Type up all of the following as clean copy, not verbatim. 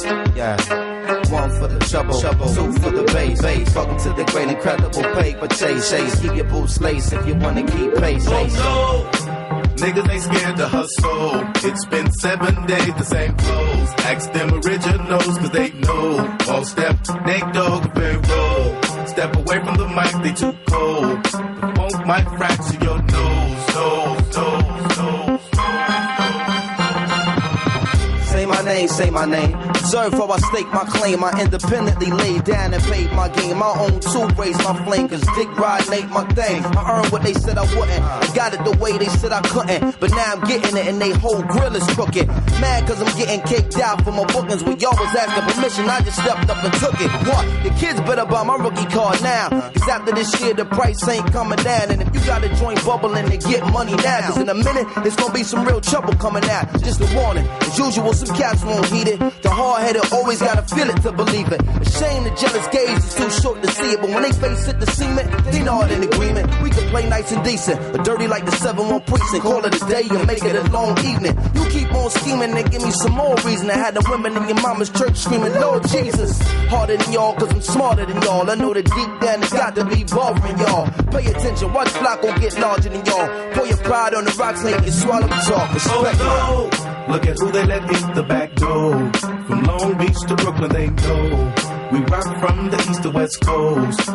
Yeah. One for the trouble, two for the bass. Welcome to the great incredible paper chase. Keep your boots laced if you wanna keep pace. Oh no, niggas ain't scared to hustle. It's been 7 days, the same clothes. Ask them originals, cause they know. All step, Nate Dogg, very roll. Step away from the mic, they too cold. The funk might fracture your nose. Say my name. Observe how I stake my claim. I independently laid down and paid my game. My own tool raised my flame, cause dick riding ain't my thing. I earned what they said I wouldn't. I got it the way they said I couldn't. But now I'm getting it and they whole grill is crooked. Mad cause I'm getting kicked out for my bookings. When y'all was asking permission, I just stepped up and took it. What? The kids better buy my rookie card now. Cause after this year the price ain't coming down. And if you got a joint bubbling, they get money now. Cause in a minute, it's gonna be some real trouble coming out. Just a warning. As usual, some cats won't heed it. The hard-headed always gotta feel it to believe it. A shame the jealous gaze is too short to see it. But when they face it, the cement, they not in agreement. We can play nice and decent, but dirty like the 7-1 precinct. Call it a day and make it a long evening. You keep on scheming and give me some more reason. I had the women in your mama's church screaming, Lord Jesus. Harder than y'all, cause I'm smarter than y'all. I know that deep down it's got to be bothering y'all. Pay attention, watch block gon' get larger than y'all. Pour your pride on the rocks and you swallow the talk. Respect oh no, look at who they let eat the back door. From Long Beach to Brooklyn, they know. We rock from the east to west coast.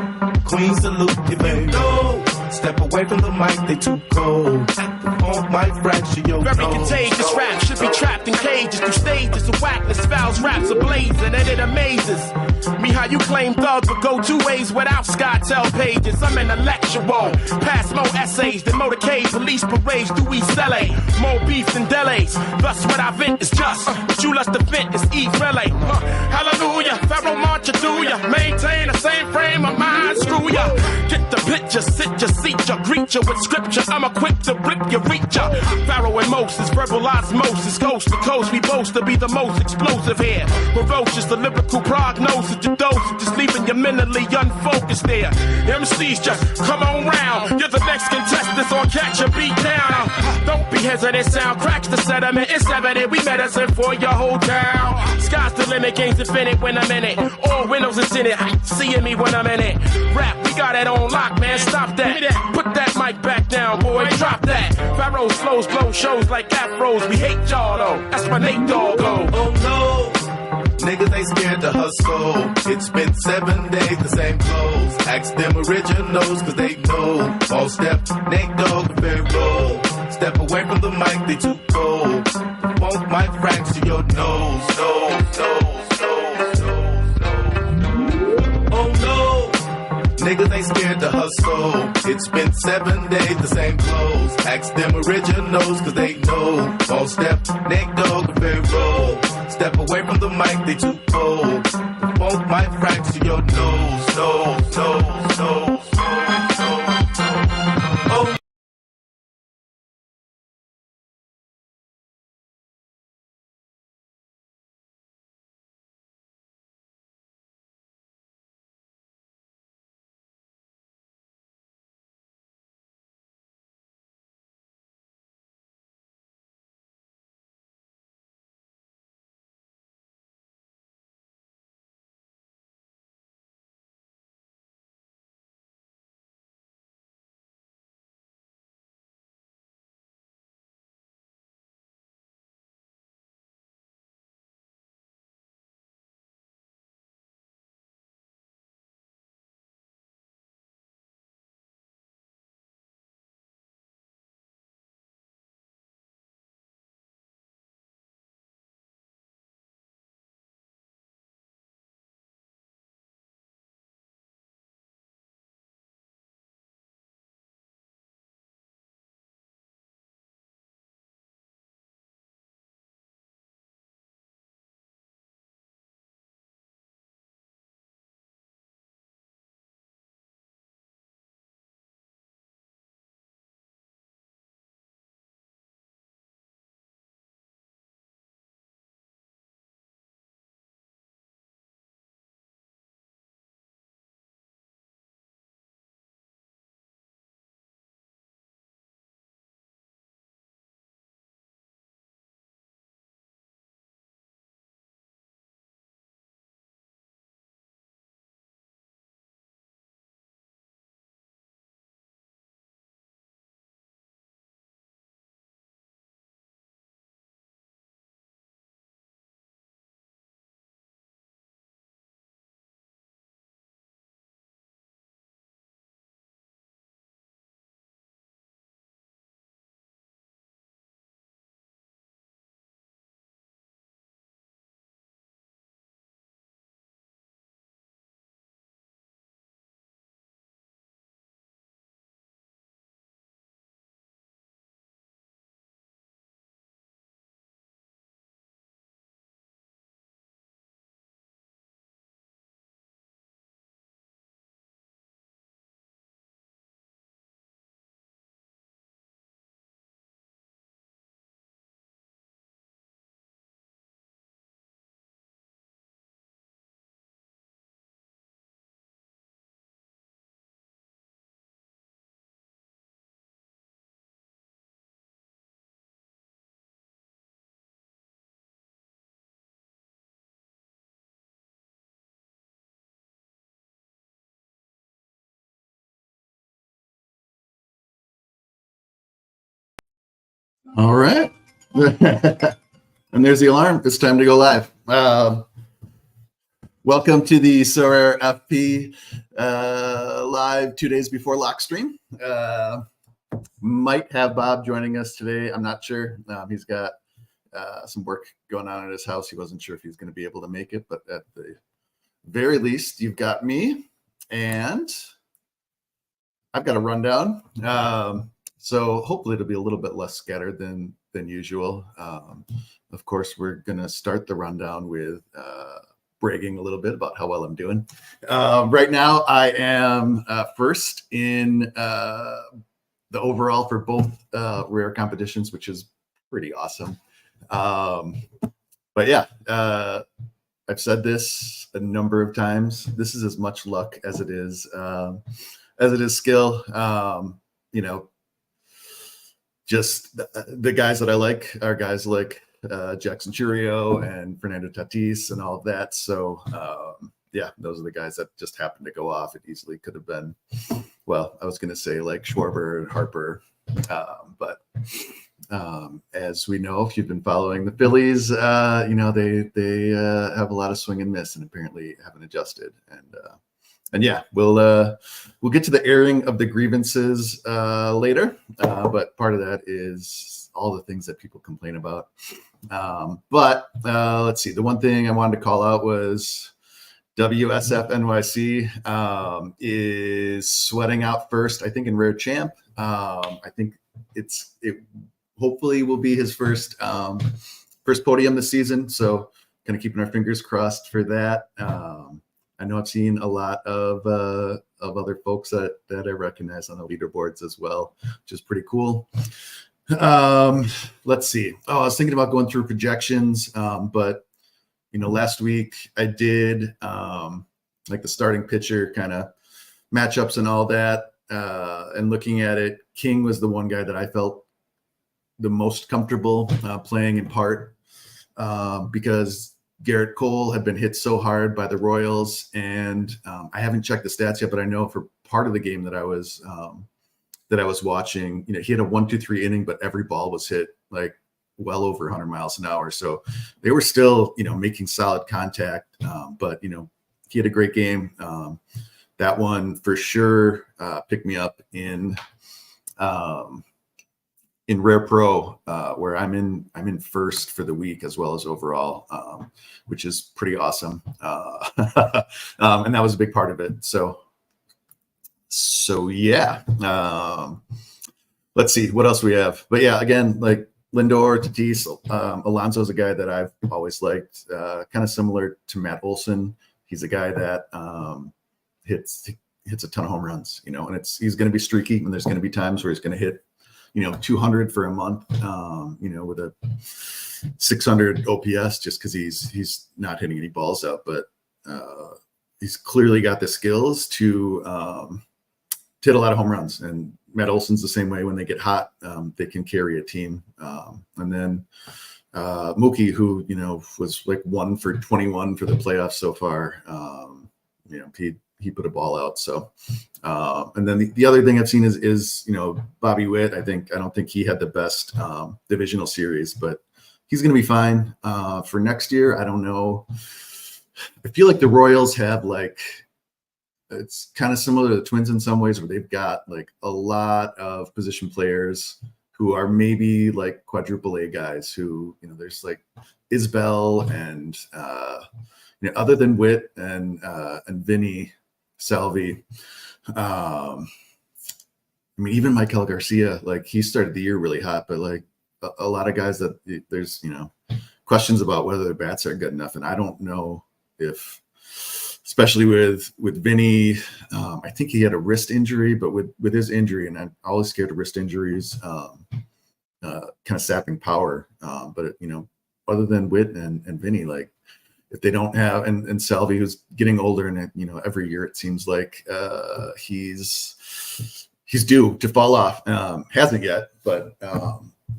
Queens salute you, baby. No. Step away from the mic, they too cold. The funk might fracture your Very nose. contagious rap should be trapped in cages. Through stages of whackness, fouls, raps ablazing, and it amazes me how you claim thugs but go 2 ways without SkyTel pages. I'm intellectual, pass more essays than motorcade police parades through East LA. More beef than delays. Thus, what I vent is just what you lust to vent is eat relay. Hallelujah, Pharaoh march you through ya. Maintain the same frame of mind, screw ya. Get the picture, sit ya, seat ya, greet ya with scripture. I'm equipped to rip ya, reach ya. Pharaoh and Moses, verbal osmosis, coast to coast. We boast to be the most explosive here. Ferocious, the lyrical prognosis, the dosage, just leaving you mentally unfocused there. MCs just come on round. You're the next contestant, so catch a beat down. Don't be hesitant, sound cracks the sediment. It's evident we medicine for your whole town. Sky's the limit, game's infinite when I'm in it. All windows is in it, seeing me when I'm in it. Rap, we got it on lock, man, stop that. Put that mic back down, boy, drop that. Pharaoh's flows blow shows like afros. We hate y'all though, that's my Nate Dogg. Oh no, niggas ain't scared to hustle. It's been 7 days, the same clothes. Ask them originals, cause they know. All step, Nate Dogg, very roll. Step away from the mic, they too cold. The funk might fracture your nose. Oh no, niggas ain't scared to hustle. It's been 7 days, the same clothes. Ask them originals, cause they know. All step, Nate Dogg, very roll. Step away from the mic, they too cold. The funk might fracture your nose. All right. And there's the alarm. It's time to go live. Welcome to the Sorare FP live 2 days before lock stream. Might have Bob joining us today. I'm not sure. He's got some work going on at his house. He wasn't sure if he's going to be able to make it, but at the very least, you've got me, and I've got a rundown. So hopefully it'll be a little bit less scattered than usual. Of course, we're going to start the rundown with bragging a little bit about how well I'm doing. Right now, I am first in the overall for both rare competitions, which is pretty awesome. But yeah, I've said this a number of times. This is as much luck as it is skill. You know, just the guys that I like are guys like Jackson Churio and Fernando Tatis and all of that. So yeah, those are the guys that just happened to go off. It easily could have been, well, I was going to say like Schwarber and Harper, but as we know, if you've been following the Phillies, you know they have a lot of swing and miss, and apparently haven't adjusted. And yeah, we'll get to the airing of the grievances later, but part of that is all the things that people complain about. But let's see. The one thing I wanted to call out was WSF NYC is sweating out first, I think, in Rare Champ. I think it hopefully will be his first podium this season. So kind of keeping our fingers crossed for that. I know I've seen a lot of other folks that I recognize on the leaderboards as well, which is pretty cool. Let's see. Oh, I was thinking about going through projections, but you know, last week I did like the starting pitcher kind of matchups and all that. And looking at it, King was the one guy that I felt the most comfortable playing, in part because Garrett Cole had been hit so hard by the Royals, and I haven't checked the stats yet, but I know for part of the game that I was watching, you know, he had a 1-2-3 inning, but every ball was hit like well over 100 miles an hour. So they were still, you know, making solid contact. But you know, he had a great game. That one for sure picked me up in Rare Pro, where I'm in first for the week as well as overall, which is pretty awesome. And that was a big part of it. So yeah. Let's see what else we have. But yeah, again, like Lindor, Tatis, Alonso's a guy that I've always liked, kind of similar to Matt Olson. He's a guy that hits a ton of home runs, you know, and he's going to be streaky, and there's going to be times where he's going to hit, you know, 200 for a month, you know, with a 600 OPS, just because he's not hitting any balls out, but he's clearly got the skills to hit a lot of home runs. And Matt Olson's the same way. When they get hot, they can carry a team. And then Mookie, who, you know, was like 1 for 21 for the playoffs so far, you know, he put a ball out. So, and then the other thing I've seen is, you know, Bobby Witt. I don't think he had the best divisional series, but he's going to be fine for next year. I don't know. I feel like the Royals have like, it's kind of similar to the Twins in some ways, where they've got like a lot of position players who are maybe like quadruple A guys who, you know, there's like Isbell and, you know, other than Witt and Vinny Salvi, I mean, even Michael Garcia, like he started the year really hot, but like a lot of guys that there's, you know, questions about whether their bats are good enough. And I don't know if, especially with Vinny, I think he had a wrist injury, but with his injury, and I'm always scared of wrist injuries, kind of sapping power. But, you know, other than Witt and Vinny, like if they don't have, and Salvi, who's getting older, and, you know, every year it seems like he's due to fall off. Hasn't yet, but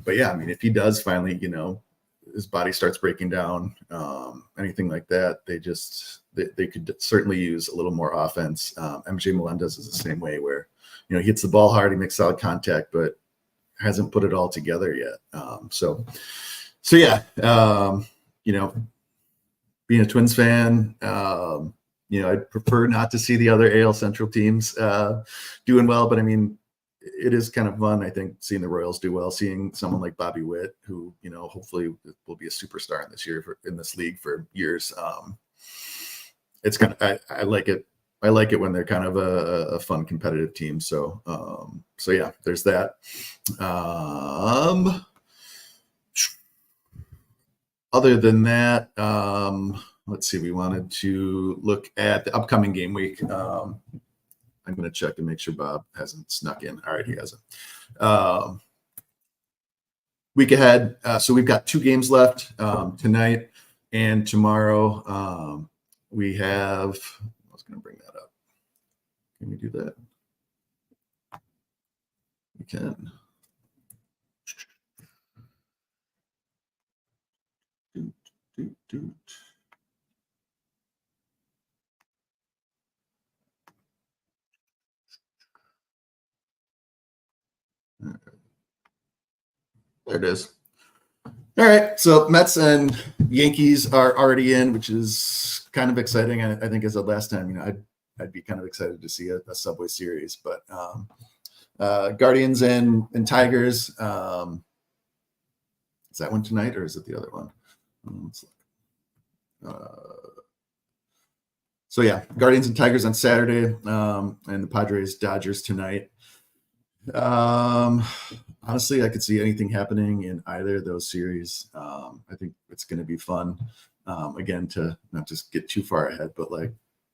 yeah, I mean, if he does finally, you know, his body starts breaking down, anything like that, they could certainly use a little more offense. MJ Melendez is the same way, where, you know, he hits the ball hard, he makes solid contact, but hasn't put it all together yet. So yeah, being a Twins fan, I'd prefer not to see the other AL Central teams doing well, but I mean, it is kind of fun, I think, seeing the Royals do well, seeing someone like Bobby Witt, who, hopefully will be a superstar in this league for years. It's kind of, I like it. I like it when they're kind of a fun competitive team. So yeah, there's that. Other than that, let's see, we wanted to look at the upcoming game week. I'm going to check and make sure Bob hasn't snuck in. All right, he hasn't. Week ahead. So we've got 2 games left tonight and tomorrow. We have, I was going to bring that up. Can we do that? We can. There it is. All right, so Mets and Yankees are already in, which is kind of exciting. I think as the last time, I'd be kind of excited to see a Subway Series, but Guardians and Tigers. Is that one tonight, or is it the other one? Let's look. So yeah, Guardians and Tigers on Saturday, and the Padres Dodgers tonight. Honestly, I could see anything happening in either of those series. I think it's going to be fun. Again, to not just get too far ahead, but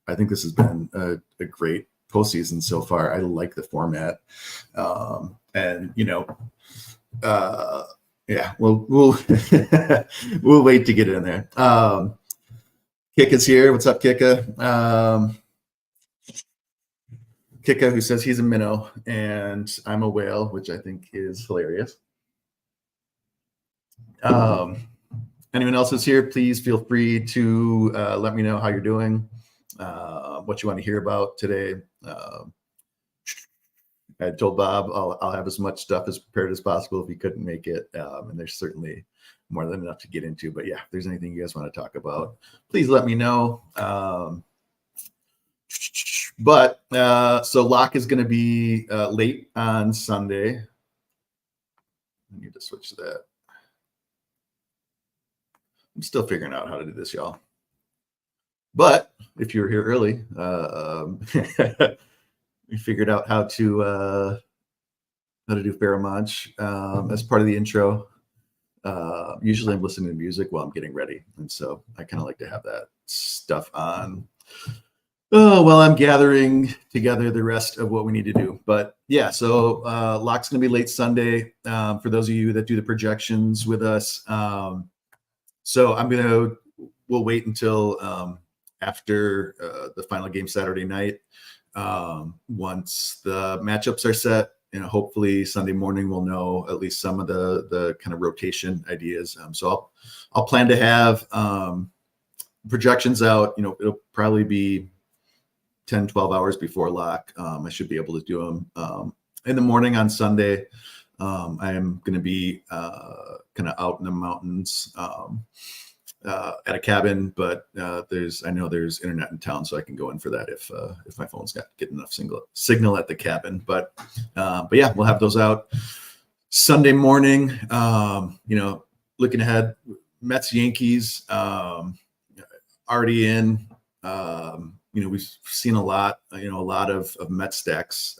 I think this has been a great postseason so far. I like the format, and yeah, we'll we'll wait to get in there. Kicka's here. What's up, Kicka? Kicka, who says he's a minnow and I'm a whale, which I think is hilarious. Anyone else is here, please feel free to let me know how you're doing, what you want to hear about today. I told Bob I'll have as much stuff as prepared as possible if he couldn't make it, and there's certainly more than enough to get into. But yeah, if there's anything you guys want to talk about, please let me know. But so Locke is going to be late on Sunday. I need to switch to that. I'm still figuring out how to do this, y'all. But if you were here early, we figured out how to do Pheromage as part of the intro. Usually I'm listening to music while I'm getting ready, and so I kind of like to have that stuff on while I'm gathering together the rest of what we need to do. But yeah, so Locke's going to be late Sunday for those of you that do the projections with us. So we'll wait until after the final game Saturday night. Once the matchups are set, hopefully Sunday morning we'll know at least some of the kind of rotation ideas. So I'll plan to have projections out. It'll probably be 10, 12 hours before lock. I should be able to do them in the morning on Sunday. I am going to be kind of out in the mountains at a cabin, but I know there's internet in town, so I can go in for that if my phone's got get enough signal at the cabin. But yeah, we'll have those out Sunday morning. Looking ahead, Mets Yankees already in. We've seen a lot of Mets stacks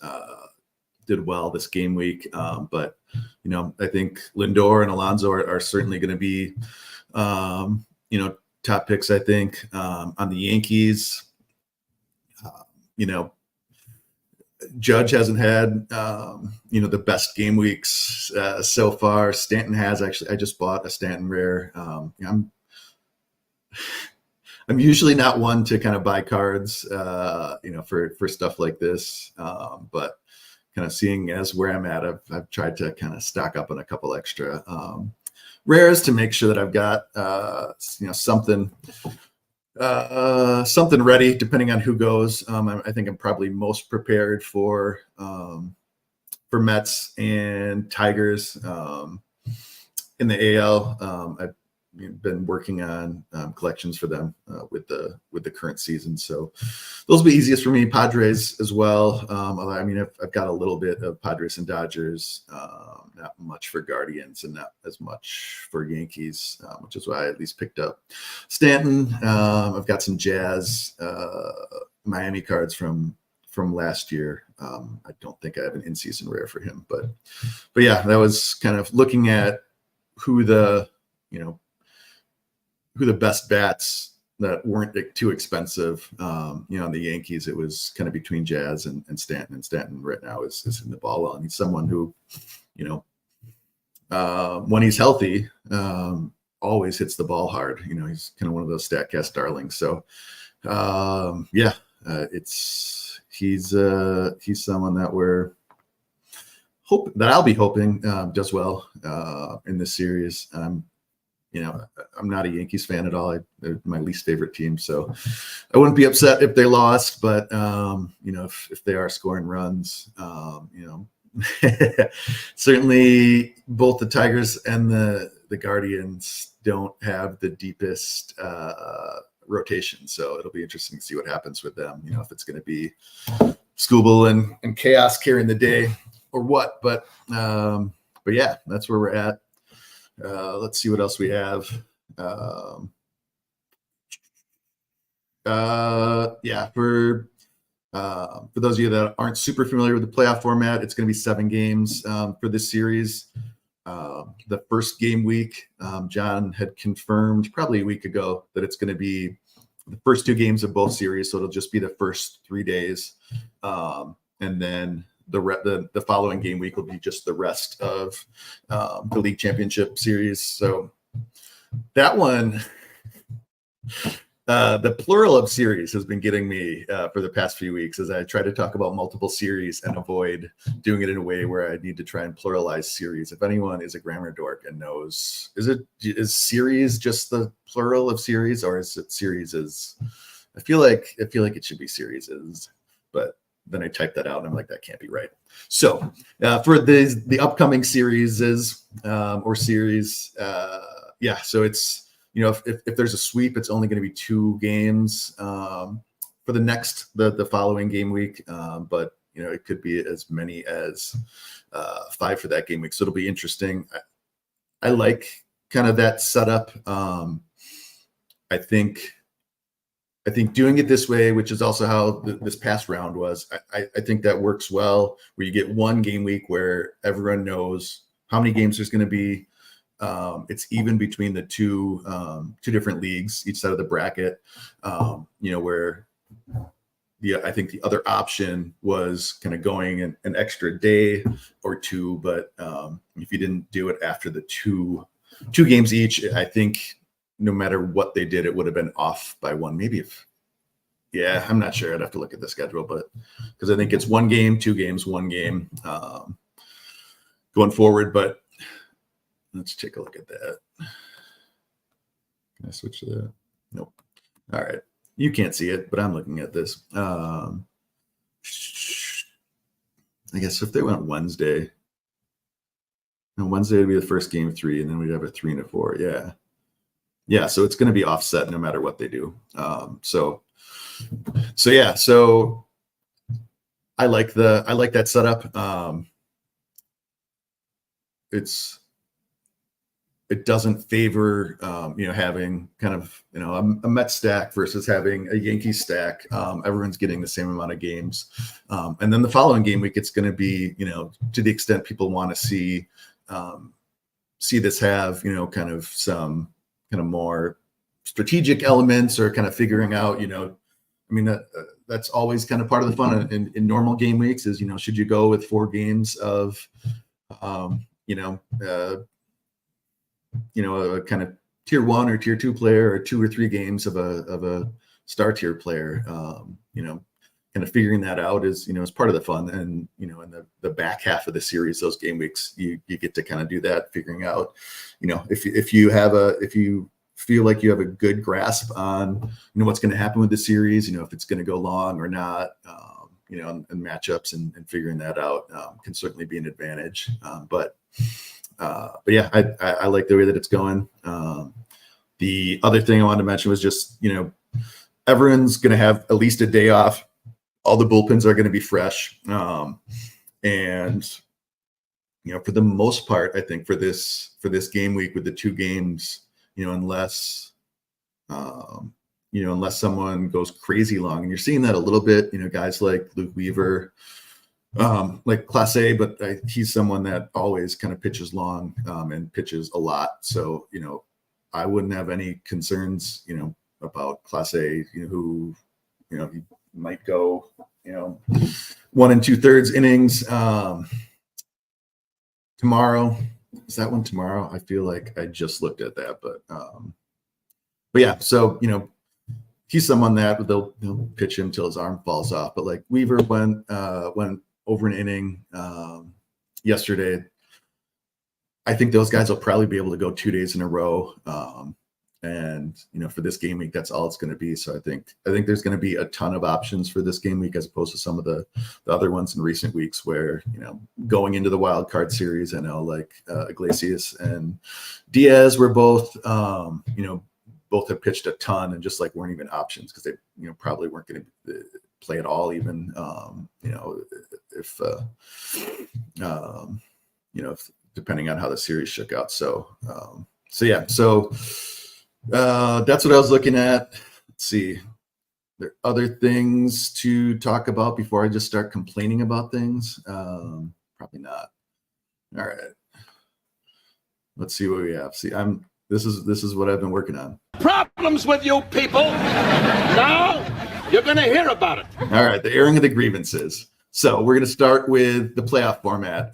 did well this game week, but I think Lindor and Alonso are certainly going to be top picks. I think on the Yankees, Judge hasn't had the best game weeks so far. Stanton has. Actually, I just bought a Stanton rare. I'm usually not one to kind of buy cards, for stuff like this. But kind of seeing as where I'm at, I've tried to kind of stock up on a couple extra rares to make sure that I've got something ready depending on who goes. I think I'm probably most prepared for Mets and Tigers in the AL. I've been working on collections for them with the current season, so those will be easiest for me. Padres as well. Although I mean, I've got a little bit of Padres and Dodgers, not much for Guardians, and not as much for Yankees, which is why I at least picked up Stanton. I've got some Jazz, Miami cards from last year. I don't think I have an in-season rare for him, but yeah, that was kind of looking at who the best bats that weren't too expensive. The Yankees, it was kind of between Jazz and Stanton. And Stanton right now is hitting the ball well. And he's someone who, when he's healthy, always hits the ball hard. He's kind of one of those StatCast darlings. So, he's someone that I'll be hoping does well in this series. I'm not a Yankees fan at all. They're my least favorite team, so I wouldn't be upset if they lost. But if they are scoring runs, certainly both the Tigers and the Guardians don't have the deepest rotation, so it'll be interesting to see what happens with them. If it's going to be Skubal and Chaos carrying the day or what. But yeah, that's where we're at. Let's see what else we have. For those of you that aren't super familiar with the playoff format, it's going to be 7 games for this series. The first game week, John had confirmed probably a week ago that it's going to be the first 2 games of both series, so it'll just be the first 3 days, and then the following game week will be just the rest of the league championship series. So that one, the plural of series has been getting me for the past few weeks as I try to talk about multiple series and avoid doing it in a way where I need to try and pluralize series. If anyone is a grammar dork and knows, is series just the plural of series, or is it series is? I feel like it should be series is, but then I typed that out and I'm like, that can't be right. So for the upcoming series, so it's, if there's a sweep, it's only going to be 2 games for the following game week. But it could be as many as 5 for that game week. So it'll be interesting. I like kind of that setup. I think doing it this way, which is also how this past round was, I think that works well, where you get 1 game week where everyone knows how many games there's going to be. It's even between the two different leagues, each side of the bracket, where I think the other option was kind of going an extra day or 2. But if you didn't do it after the two games each, I think no matter what they did, it would have been off by 1. Maybe I'm not sure. I'd have to look at the schedule, but because I think it's 1 game, 2 games, 1 game going forward. But let's take a look at that. Can I switch to that? Nope. All right. You can't see it, but I'm looking at this. I guess if they went Wednesday, would be the first game 3, and then we'd have a 3 and a 4. Yeah. So it's going to be offset no matter what they do. So I like that setup. It doesn't favor, having kind of, a Mets stack versus having a Yankees stack. Everyone's getting the same amount of games. And then the following game week, it's going to be, to the extent people want to see this have, kind of some kind of more strategic elements, or kind of figuring out, that's always kind of part of the fun in normal game weeks is, should you go with 4 games of, a kind of tier 1 or tier 2 player, or 2 or 3 games of a star tier player, kind of figuring that out is part of the fun. And, in the back half of the series, those game weeks, you get to kind of do that, figuring out, if you feel like you have a good grasp on, what's going to happen with the series, if it's going to go long or not, and matchups and figuring that out can certainly be an advantage. But yeah, I like the way that it's going. The other thing I wanted to mention was just, everyone's going to have at least a day off. All the bullpens are going to be fresh. And, for the most part, I think for this game week with the 2 games, unless someone goes crazy long, and you're seeing that a little bit, guys like Luke Weaver, like Class A, but he's someone that always kind of pitches long and pitches a lot. So, I wouldn't have any concerns, about Class A, who, he might go, 1 2/3 innings. Tomorrow, is that one tomorrow? I feel like I just looked at that, but yeah. So he's someone that they'll pitch him till his arm falls off. But like Weaver went over an inning yesterday. I think those guys will probably be able to go 2 days in a row. And for this game week, that's all it's going to be. So I think there's going to be a ton of options for this game week, as opposed to some of the other ones in recent weeks where, going into the wild card series, I know like Iglesias and Diaz were both, both have pitched a ton and just like weren't even options because they, probably weren't going to play at all, even, if depending on how the series shook out. So yeah, so that's what I was looking at. Let's see. There are other things to talk about before I just start complaining about things. Probably not. All right. Let's see what we have. See, this is what I've been working on. Problems with you people. Now you're going to hear about it. All right. The airing of the grievances. So we're going to start with the playoff format.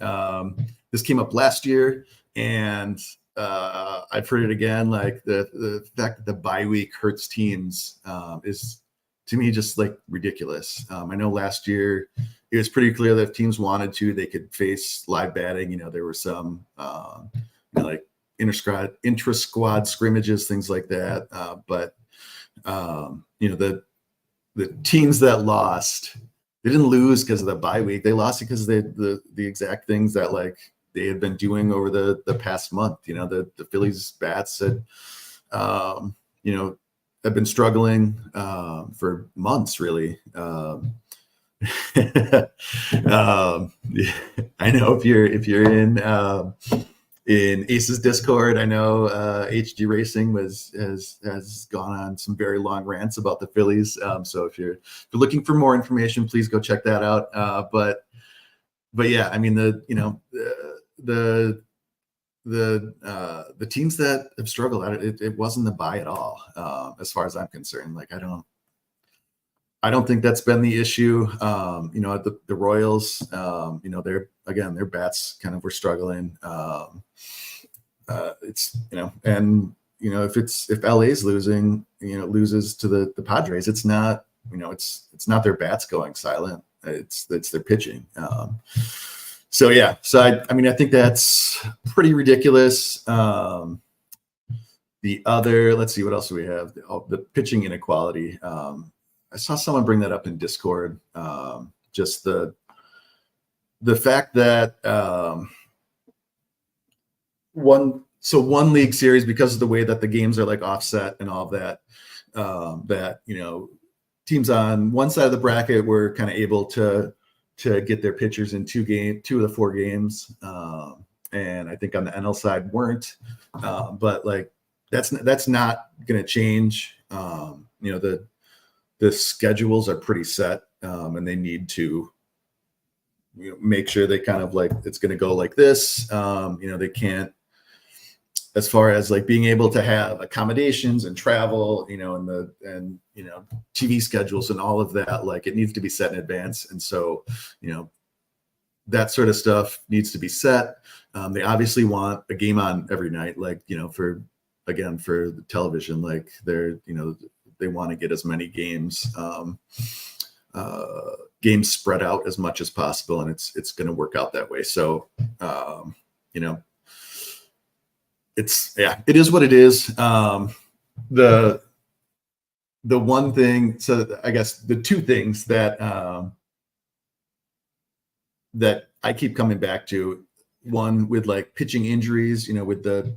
This came up last year, and I've heard it again. Like the fact that the bye week hurts teams is, to me, just like ridiculous. I know last year it was pretty clear that if teams wanted to, they could face live batting. There were some like intra-squad scrimmages, things like that. But the teams that lost, they didn't lose because of the bye week. They lost because the exact things that like they had been doing over the past month. The Phillies bats had, have been struggling for months, really. I know if you're in Ace's Discord, I know HG Racing has gone on some very long rants about the Phillies. So if you're looking for more information, please go check that out. But yeah, I mean the teams that have struggled at it wasn't the bye at all, as far as I'm concerned. Like I don't think that's been the issue. The Royals, their bats kind of were struggling. If LA's losing, loses to the Padres, it's not, it's not their bats going silent. It's their pitching. So yeah, I think that's pretty ridiculous. The other, let's see, what else do we have? The pitching inequality. I saw someone bring that up in Discord. Just the fact that one league series, because of the way that the games are like offset and all of that, teams on one side of the bracket were kind of able to get their pitchers in 2 of the 4 games, and I think on the NL side weren't. But like that's not going to change. The schedules are pretty set, and they need to make sure they kind of like it's going to go like this. They can't, as far as like being able to have accommodations and travel, and TV schedules and all of that, like it needs to be set in advance. And so, that sort of stuff needs to be set. They obviously want a game on every night, like, for the television, like they want to get as many games spread out as much as possible. And it's going to work out that way. So, it is what it is. The one thing, so I guess the 2 things that that I keep coming back to, one with like pitching injuries, with the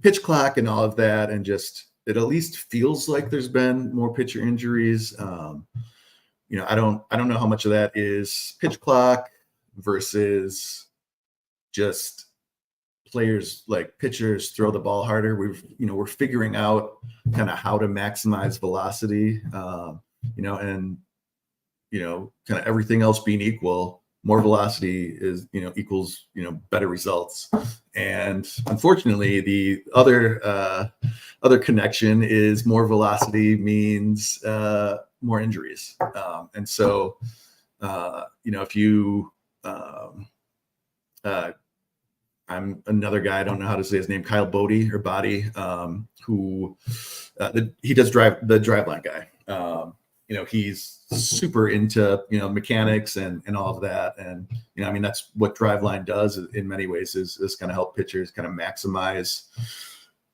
pitch clock and all of that, and just it at least feels like there's been more pitcher injuries. I don't know how much of that is pitch clock versus just players, like pitchers throw the ball harder. We're figuring out kind of how to maximize velocity, and kind of everything else being equal, more velocity is, equals, better results. And unfortunately, the other connection is more velocity means more injuries. And so, if you, I'm another guy, I don't know how to say his name, Kyle Bodie, who he does the driveline guy. He's super into, mechanics and all of that. And, that's what driveline does in many ways is kind of help pitchers kind of maximize,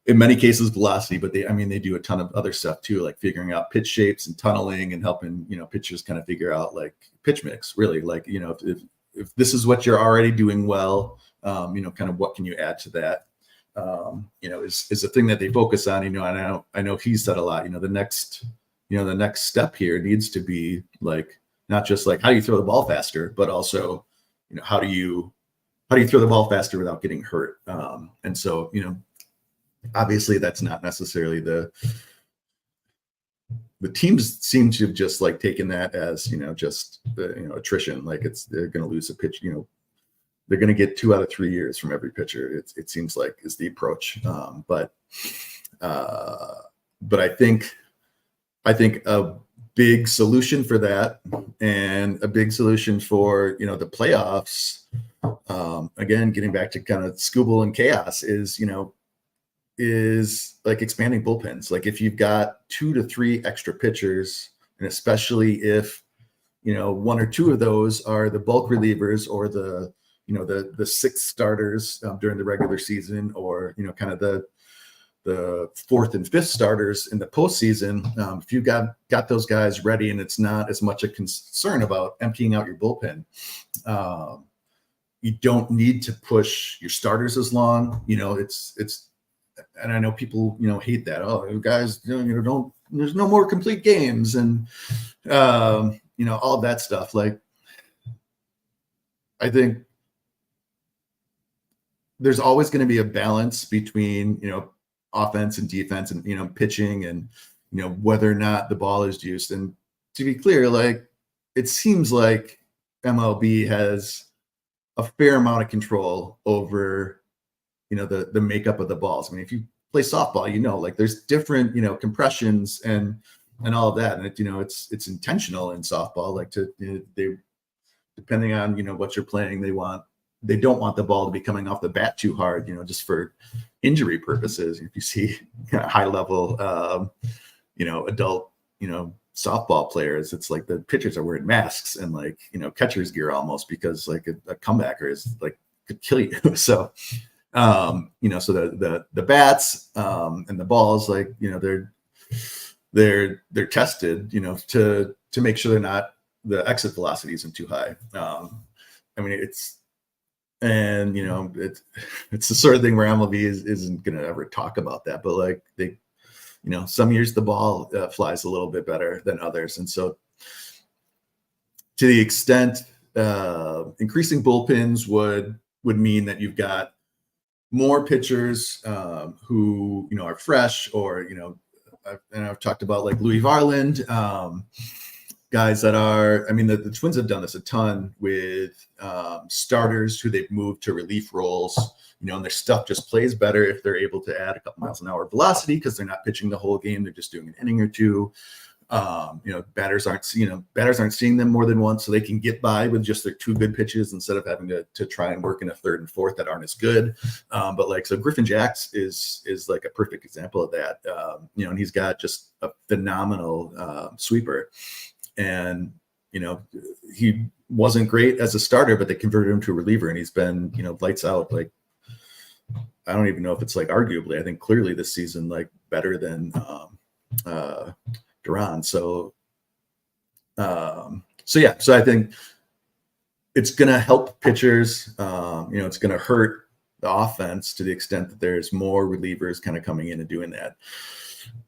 in many cases, velocity, but they do a ton of other stuff too, like figuring out pitch shapes and tunneling and helping, pitchers kind of figure out like pitch mix, really, like, if this is what you're already doing well, kind of what can you add to that, is a thing that they focus on, I know he said a lot, the next step here needs to be like, not just like, how do you throw the ball faster, but also, how do you throw the ball faster without getting hurt? And so, obviously that's not necessarily the teams seem to have just like taken that as, just attrition. Like they're going to lose a pitch, they're going to get 2 out of 3 years from every pitcher. It seems like is the approach. But I think a big solution for that, and a big solution for, the playoffs, again, getting back to kind of Skubal and Chaos, is like expanding bullpens. Like if you've got 2 to 3 extra pitchers, and especially if, 1 or 2 of those are the bulk relievers or the 6th starters during the regular season, or, kind of the 4th and 5th starters in the postseason, if you got those guys ready, and it's not as much a concern about emptying out your bullpen, you don't need to push your starters as long. And I know people, hate that. Oh, guys, don't. There's no more complete games, and all of that stuff. Like, I think there's always going to be a balance between, offense and defense, and pitching, and whether or not the ball is used. And to be clear, like it seems like MLB has a fair amount of control over the makeup of the balls. I mean, if you play softball, like there's different compressions and all of that, and it's intentional in softball. Like they depending on what you're playing, they don't want the ball to be coming off the bat too hard, just for injury purposes. If you see kind of high level, adult, softball players, it's like the pitchers are wearing masks and like, catcher's gear almost, because like a comebacker is like could kill you. So, so the bats, and the balls, like, they're tested, to make sure the exit velocity isn't too high. It's the sort of thing where MLB isn't going to ever talk about that, but like they, some years the ball flies a little bit better than others. And so to the extent increasing bullpens would mean that you've got more pitchers who, are fresh, or, I've talked about like Louis Varland, guys that are, the Twins have done this a ton with starters who they've moved to relief roles, and their stuff just plays better if they're able to add a couple miles an hour velocity, because they're not pitching the whole game. They're just doing an inning or two. Batters aren't seeing them more than once, so they can get by with just their 2 good pitches instead of having to try and work in a 3rd and 4th that aren't as good. So Griffin Jacks is like a perfect example of that. And he's got just a phenomenal sweeper. And, he wasn't great as a starter, but they converted him to a reliever, and he's been, lights out. Like, I don't even know if it's like arguably, I think clearly this season, like better than Duran. So I think it's going to help pitchers. It's going to hurt the offense to the extent that there's more relievers kind of coming in and doing that.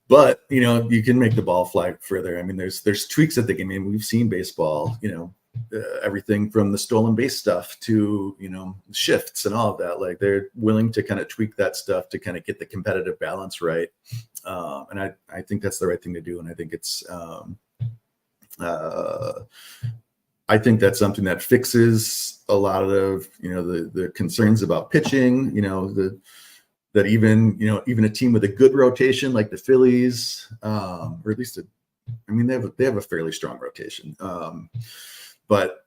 But, you can make the ball fly further. I mean, there's tweaks that they can make. We've seen baseball, everything from the stolen base stuff to, shifts and all of that. Like, they're willing to kind of tweak that stuff to kind of get the competitive balance right. And I think that's the right thing to do. And I think it's, I think that's something that fixes a lot of, the concerns about pitching, that even a team with a good rotation like the Phillies, or at least they have a fairly strong rotation, but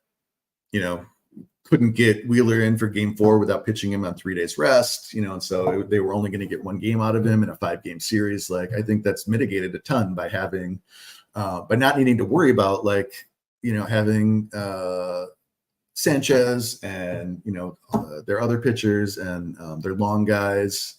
couldn't get Wheeler in for Game 4 without pitching him on 3 days rest, and so they were only going to get one game out of him in a 5-game series. Like, I think that's mitigated a ton by having, by not needing to worry about having Sanchez and their other pitchers and their long guys,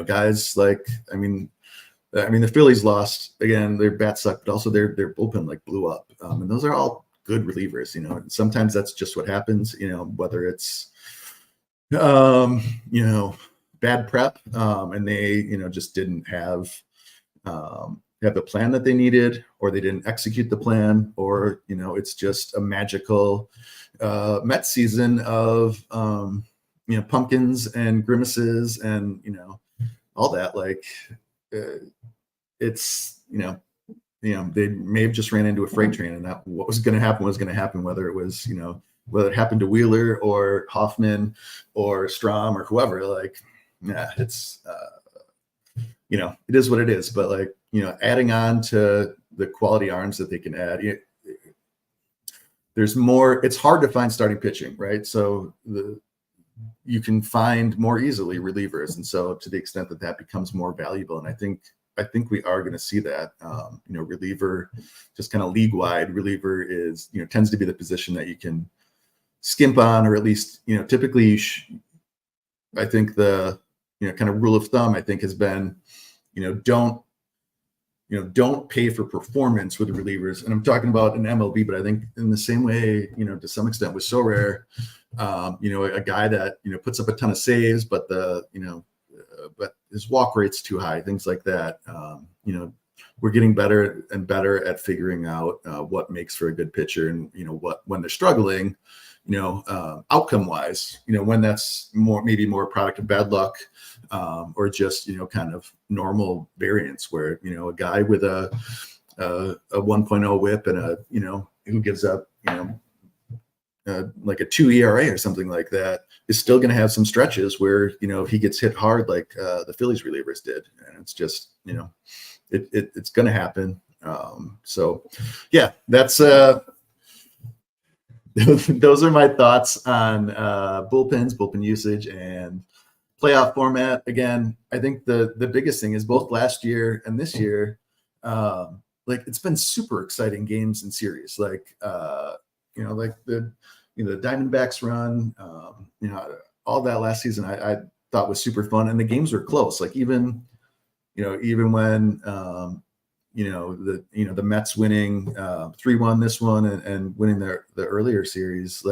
guys like the Phillies lost again. Their bat sucked, but also their bullpen blew up, and those are all good relievers. And sometimes that's just what happens. Whether it's bad prep, and they just didn't have the plan that they needed, or they didn't execute the plan, or it's just a magical Mets season of pumpkins and grimaces and all that. It's they may have just ran into a freight train, and that what was going to happen was going to happen, whether it was whether it happened to Wheeler or Hoffman or Strom or whoever. It's it is what it is. But adding on to the quality arms that they can add, there's more. It's hard to find starting pitching, right? So you can find more easily relievers, and so to the extent that becomes more valuable, and I think we are going to see that. Reliever, just kind of league wide, reliever is tends to be the position that you can skimp on, or at least typically. I think the kind of rule of thumb has been don't pay for performance with the relievers. And I'm talking about an MLB, but I think in the same way, to some extent with Sorare, a guy that, puts up a ton of saves, but but his walk rate's too high, things like that. We're getting better and better at figuring out what makes for a good pitcher, and, when they're struggling, outcome wise, when that's maybe more a product of bad luck, or just, kind of normal variance where, a guy with a 1.0 whip and who gives up, like a 2 ERA or something like that is still going to have some stretches where, he gets hit hard like the Phillies relievers did. And it's just, it's going to happen. So yeah, that's those are my thoughts on bullpen usage and playoff format. Again, I think the biggest thing is both last year and this year, it's been super exciting games and series. The Diamondbacks run, all that last season I thought was super fun, and the games were close. Even when the Mets winning 3-1 this one and winning the earlier series,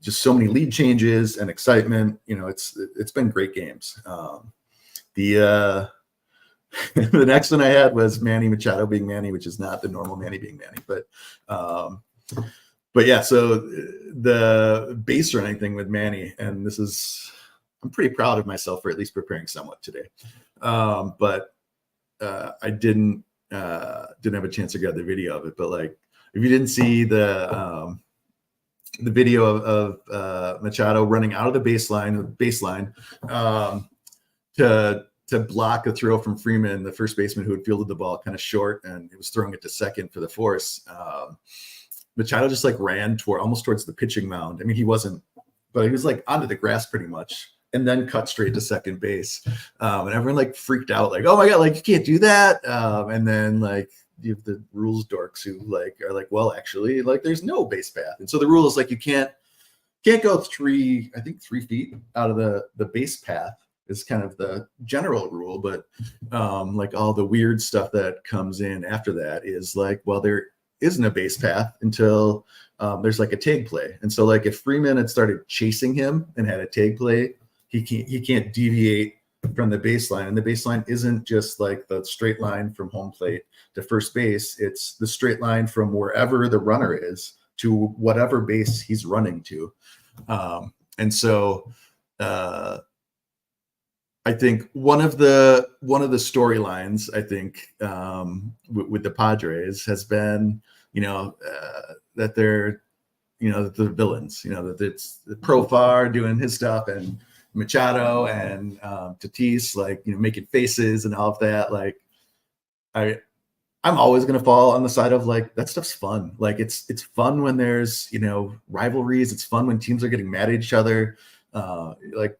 just so many lead changes and excitement. It's been great games. The next one I had was Manny Machado being Manny, which is not the normal Manny being Manny, but yeah. So the base running thing with Manny, and I'm pretty proud of myself for at least preparing somewhat today. But I didn't have a chance to grab the video of it. But if you didn't see the video of Machado running out of the baseline to block a throw from Freeman, the first baseman who had fielded the ball kind of short, and it was throwing it to second for the force. Machado just ran almost towards the pitching mound. I mean, he wasn't, but he was onto the grass pretty much, and then cut straight to second base. And everyone freaked out, oh my God, you can't do that. And then you have the rules dorks who are well, actually, there's no base path. And so the rule is you can't go 3 feet out of the base path is kind of the general rule. But all the weird stuff that comes in after that is well, there isn't a base path until there's like a tag play. And so like if Freeman had started chasing him and had a tag play, he can't deviate from the baseline. And the baseline isn't just like the straight line from home plate to first base. It's the straight line from wherever the runner is to whatever base he's running to. And so I think one of the storylines, I think, with the Padres has been, that they're, the villains, that it's Profar doing his stuff and Machado and Tatis, like, making faces and all of that. Like, I'm always going to fall on the side of like, that stuff's fun. Like it's fun when there's, rivalries. It's fun when teams are getting mad at each other. Like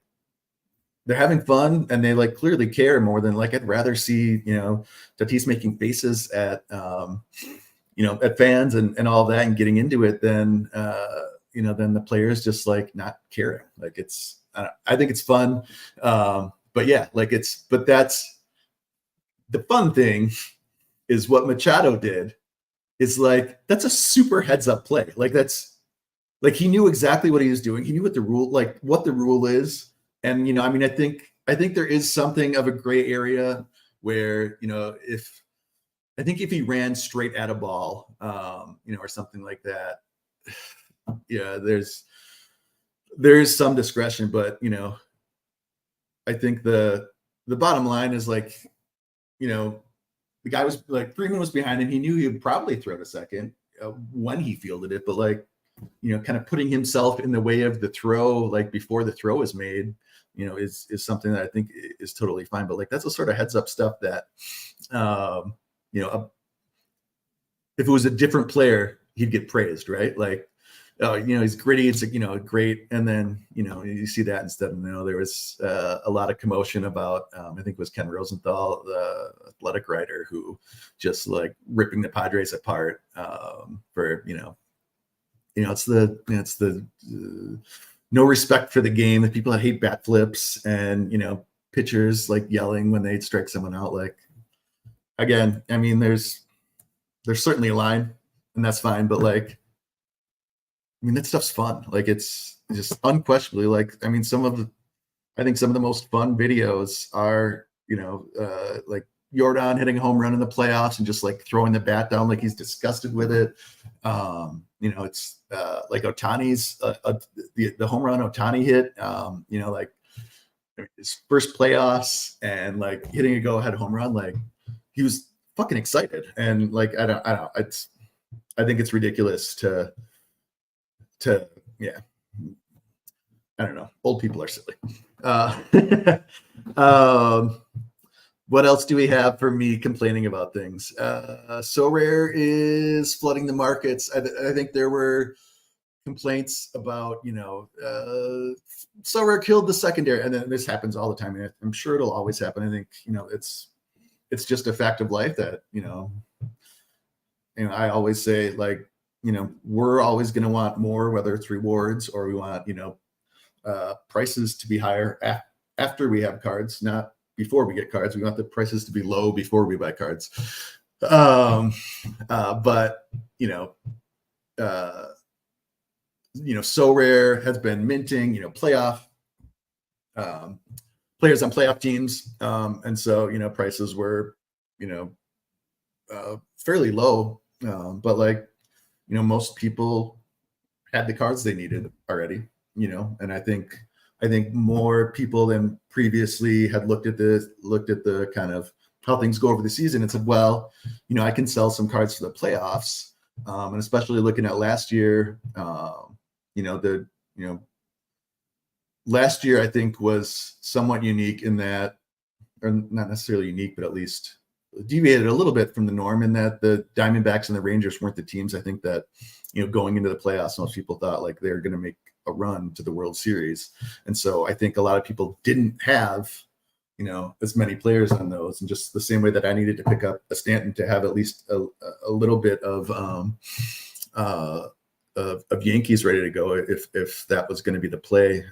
they're having fun and they like clearly care more than like, I'd rather see, Tatis making faces at, at fans and all that and getting into it than, than the players just like not caring. Like I think it's fun. But yeah, like but that's the fun thing is what Machado did is like, that's a super heads up play. Like that's like, he knew exactly what he was doing. He knew what the rule is. And, I think there is something of a gray area where, if he ran straight at a ball, or something like that, yeah, there's some discretion, but, I think the bottom line is like, the guy was like, Freeman was behind him. He knew he would probably throw to second when he fielded it, but like, kind of putting himself in the way of the throw, like before the throw is made, is something that I think is totally fine. But like, that's the sort of heads up stuff that, if it was a different player, he'd get praised, right? Like, he's gritty. It's like, great. And then, you see that instead of, there was a lot of commotion about, I think it was Ken Rosenthal, the athletic writer, who just like ripping the Padres apart for, it's the no respect for the game. The people that hate bat flips and, pitchers like yelling when they strike someone out. Like, again, I mean, there's certainly a line and that's fine, but like, that stuff's fun. Like it's just unquestionably like, I think some of the most fun videos are, like Yordan hitting a home run in the playoffs and just like throwing the bat down like he's disgusted with it. It's like Ohtani's the home run Ohtani hit, like his first playoffs and like hitting a go-ahead home run. Like he was fucking excited. And like, I don't I think it's ridiculous to yeah, I don't know. Old people are silly. What else do we have for me complaining about things? Sorare is flooding the markets. I think there were complaints about, Sorare killed the secondary, and then this happens all the time. And I'm sure it'll always happen. I think, it's just a fact of life that, I always say like, we're always going to want more, whether it's rewards or we want, prices to be higher after we have cards, not before we get cards. We want the prices to be low before we buy cards. But, Sorare has been minting, playoff players on playoff teams. And so, prices were, fairly low. But like, most people had the cards they needed already, and I think more people than previously had looked at the kind of how things go over the season and said, well, I can sell some cards for the playoffs. And especially looking at last year, last year I think was somewhat unique in that, or not necessarily unique, but at least deviated a little bit from the norm in that the Diamondbacks and the Rangers weren't the teams I think that, going into the playoffs, most people thought like they're going to make a run to the World Series. And so I think a lot of people didn't have, as many players on those. And just the same way that I needed to pick up a Stanton to have at least a little bit of Yankees ready to go if that was going to be the play.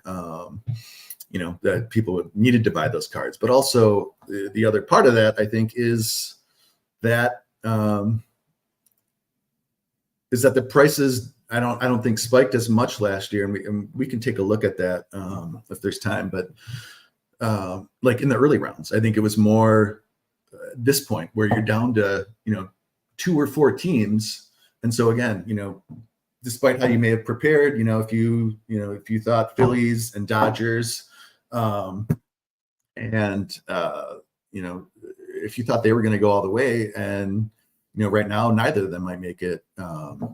That people needed to buy those cards. But also the other part of that, I think, is that the prices I don't think spiked as much last year, and we can take a look at that if there's time. But like in the early rounds, I think it was more this point where you're down to 2 or 4 teams, and so again, despite how you may have prepared, if you thought Phillies and Dodgers, and if you thought they were going to go all the way, and right now neither of them might make it,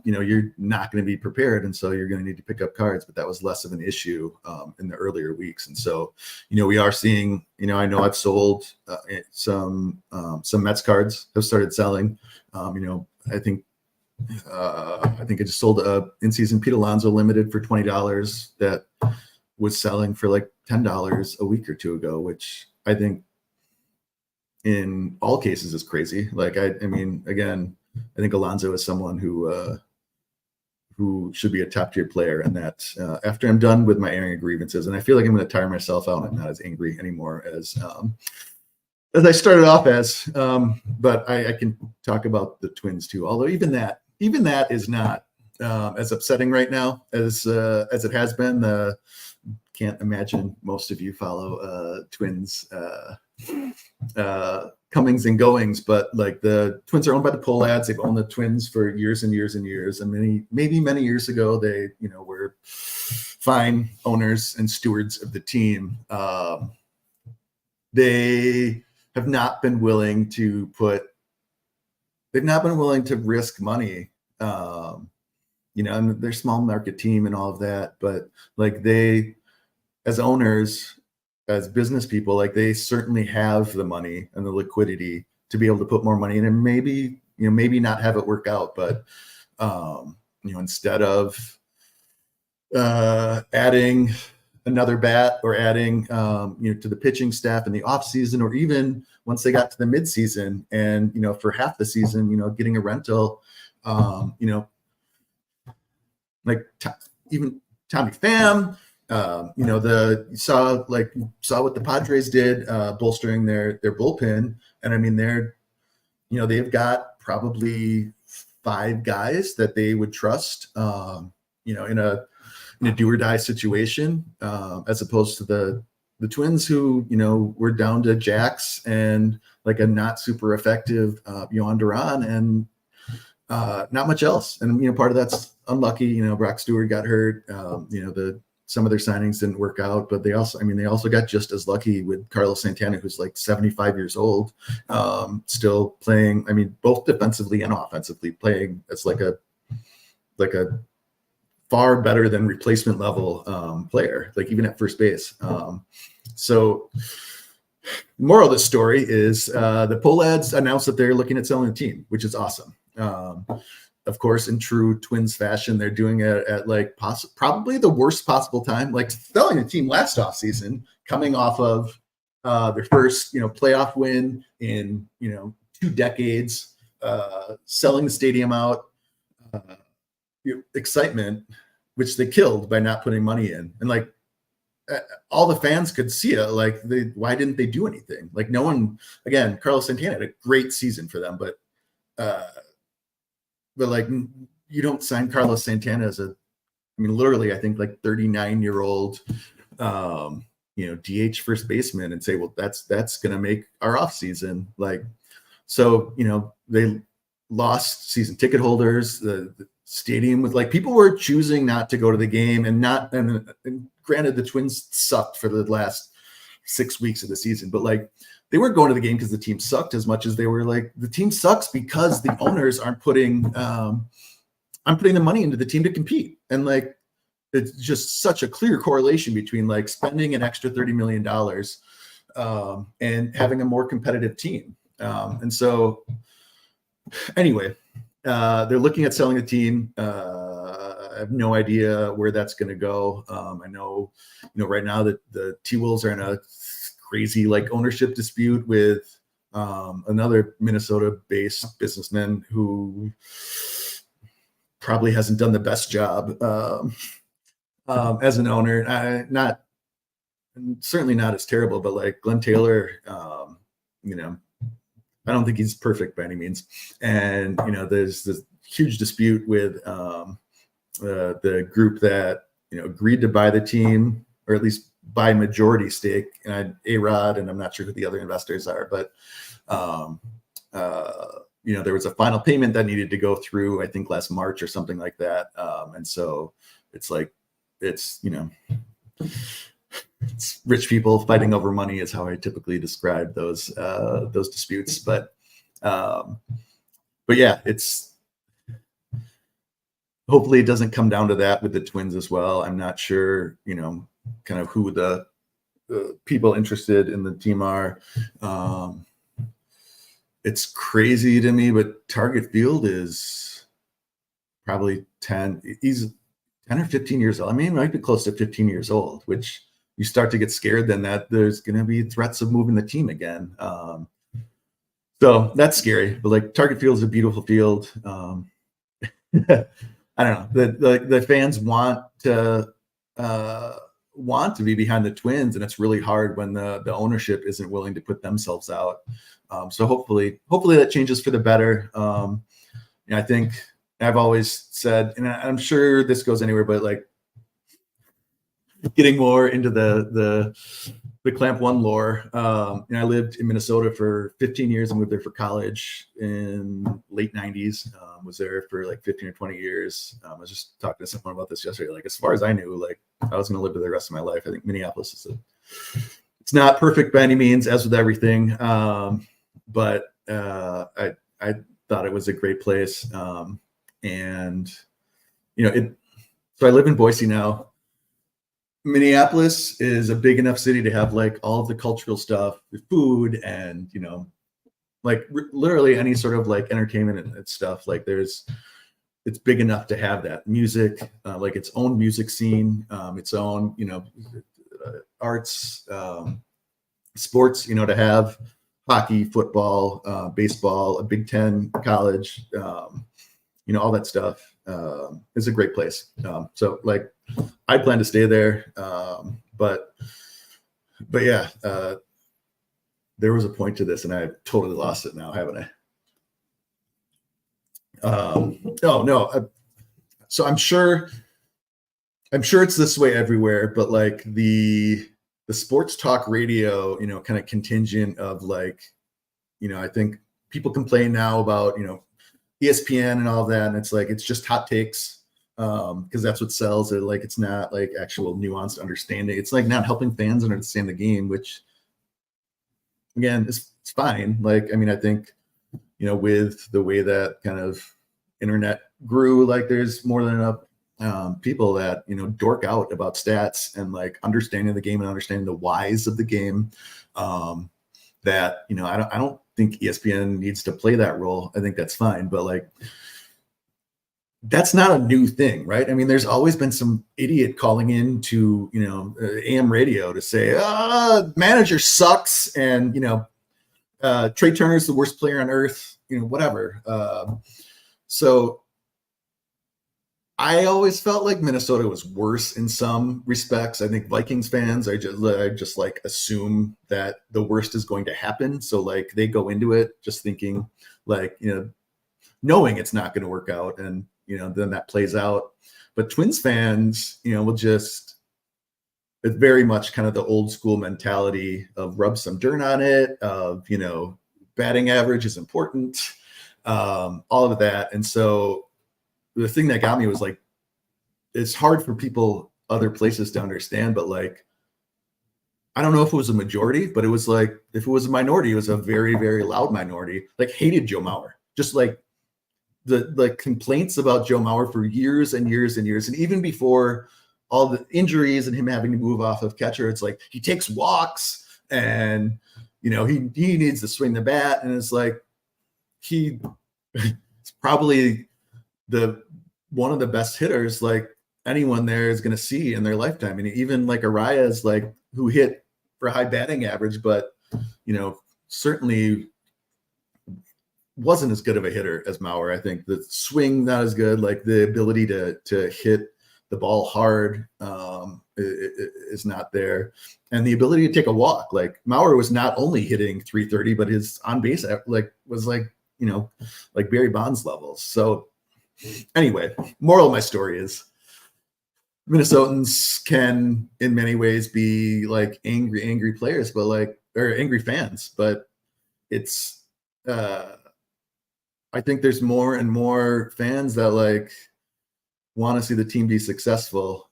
you're not going to be prepared, and so you're going to need to pick up cards. But that was less of an issue in the earlier weeks, and so we are seeing. I know I've sold some Mets cards have started selling. I think I just sold a in-season Pete Alonso limited for $20 that was selling for like $10 a week or two ago, which I think in all cases is crazy. Like I mean, again, I think Alonso is someone who should be a top tier player, and that after I'm done with my airing grievances, and I feel like I'm going to tire myself out, I'm not as angry anymore as I started off as. But I can talk about the Twins too, although even that is not as upsetting right now as it has been. Can't imagine most of you follow Twins comings and goings, but like the Twins are owned by the Pohlads. They've owned the Twins for years and years and years, and many years ago they were fine owners and stewards of the team. They have not been willing to risk money, and they're small market team and all of that, but like they, as owners, as business people, like they certainly have the money and the liquidity to be able to put more money in, and maybe not have it work out, but instead of adding another bat or adding to the pitching staff in the off season, or even once they got to the mid season and for half the season, getting a rental, like even Tommy Pham. You saw what the Padres did, bolstering their bullpen, and I mean they've got probably 5 guys that they would trust, in a do or die situation, as opposed to the Twins who were down to Jax and like a not super effective Yohan Duran and not much else, and part of that's unlucky. Brock Stewart got hurt. Some of their signings didn't work out, but they also got just as lucky with Carlos Santana, who's like 75 years old, still playing. I mean, both defensively and offensively playing. It's like a far better than replacement level player, like even at first base. So moral of the story is the Pohlads announced that they're looking at selling the team, which is awesome. Of course, in true Twins fashion, they're doing it at like probably the worst possible time, like selling the team last offseason, coming off of their first playoff win in 2 decades, selling the stadium out, excitement, which they killed by not putting money in, and like all the fans could see it. Like why didn't they do anything? Like no one. Again, Carlos Santana had a great season for them, but like you don't sign Carlos Santana as literally, I think like 39-year-old, DH first baseman and say, well, that's going to make our off season. Like, so, they lost season ticket holders. The stadium was like, people were choosing not to go to the game, and granted the Twins sucked for the last 6 weeks of the season, but like, they weren't going to the game because the team sucked as much as they were like, the team sucks because the owners aren't putting the money into the team to compete. And like, it's just such a clear correlation between like spending an extra $30 million and having a more competitive team. And so anyway, they're looking at selling the team. I have no idea where that's going to go. I know, right now that the T-Wolves are in a crazy like ownership dispute with another Minnesota-based businessman who probably hasn't done the best job as an owner. Certainly not as terrible, but like Glenn Taylor, I don't think he's perfect by any means. And there's this huge dispute with the group that, agreed to buy the team, or at least buy majority stake, and A-Rod, and I'm not sure who the other investors are, but there was a final payment that needed to go through, I think last March or something like that. And so it's like, it's rich people fighting over money is how I typically describe those disputes. But yeah, hopefully it doesn't come down to that with the Twins as well. I'm not sure, kind of who the people interested in the team are. It's crazy to me, but Target Field is probably 10. He's 10 or 15 years old. I mean, he might be close to 15 years old, which you start to get scared then that there's going to be threats of moving the team again. So that's scary, but like Target Field is a beautiful field. I don't know. The fans want to be behind the Twins, and it's really hard when the ownership isn't willing to put themselves out. So hopefully that changes for the better. I think I've always said, and I'm sure this goes anywhere, but like getting more into the Clamp One lore. I lived in Minnesota for 15 years. I moved there for college in late 90s. Was there for like 15 or 20 years. I was just talking to someone about this yesterday. Like, as far as I knew, like I was going to live there the rest of my life. I think Minneapolis it's not perfect by any means, as with everything. But I thought it was a great place. So I live in Boise now. Minneapolis is a big enough city to have like all of the cultural stuff, the food, and like literally any sort of like entertainment and stuff. Like it's big enough to have that music, like its own music scene, its own arts, sports. To have hockey, football, baseball, a Big Ten college, all that stuff is a great place. So like I plan to stay there. But yeah, there was a point to this and I've totally lost it now, haven't I? Oh no. So I'm sure it's this way everywhere, but like the sports talk radio, kind of contingent of like, I think people complain now about, ESPN and all that. And it's like, it's just hot takes. Because that's what sells it. Like, it's not like actual nuanced understanding. It's like not helping fans understand the game, which again, it's fine. Like, I mean, I think, with the way that kind of internet grew, like there's more than enough people that, dork out about stats and like understanding the game and understanding the whys of the game. That, I don't think ESPN needs to play that role. I think that's fine. But like, that's not a new thing, right? I mean, there's always been some idiot calling in to, AM radio to say, manager sucks. And, Trey Turner's the worst player on earth, whatever. So I always felt like Minnesota was worse in some respects. I think Vikings fans, I just like assume that the worst is going to happen. So like they go into it just thinking like, knowing it's not going to work out, and then that plays out. But Twins fans, will just, it's very much kind of the old school mentality of rub some dirt on it, of, batting average is important, all of that. And so the thing that got me was like, it's hard for people other places to understand, but like, I don't know if it was a majority, but it was like, if it was a minority, it was a very, very loud minority, like hated Joe Mauer, just like, the complaints about Joe Mauer for years and years and years. And even before all the injuries and him having to move off of catcher, it's like, he takes walks and, he needs to swing the bat. And it's like, it's probably one of the best hitters, like anyone there is going to see in their lifetime. And even like Arias, like who hit for high batting average, but, certainly wasn't as good of a hitter as Mauer. I think the swing not as good, like the ability to hit the ball hard is not there, and the ability to take a walk. Like Mauer was not only hitting 330, but his on base like was like like Barry Bonds levels. So Anyway, moral of my story is Minnesotans can in many ways be like angry players, but like, or angry fans, but it's, I think there's more and more fans that like want to see the team be successful.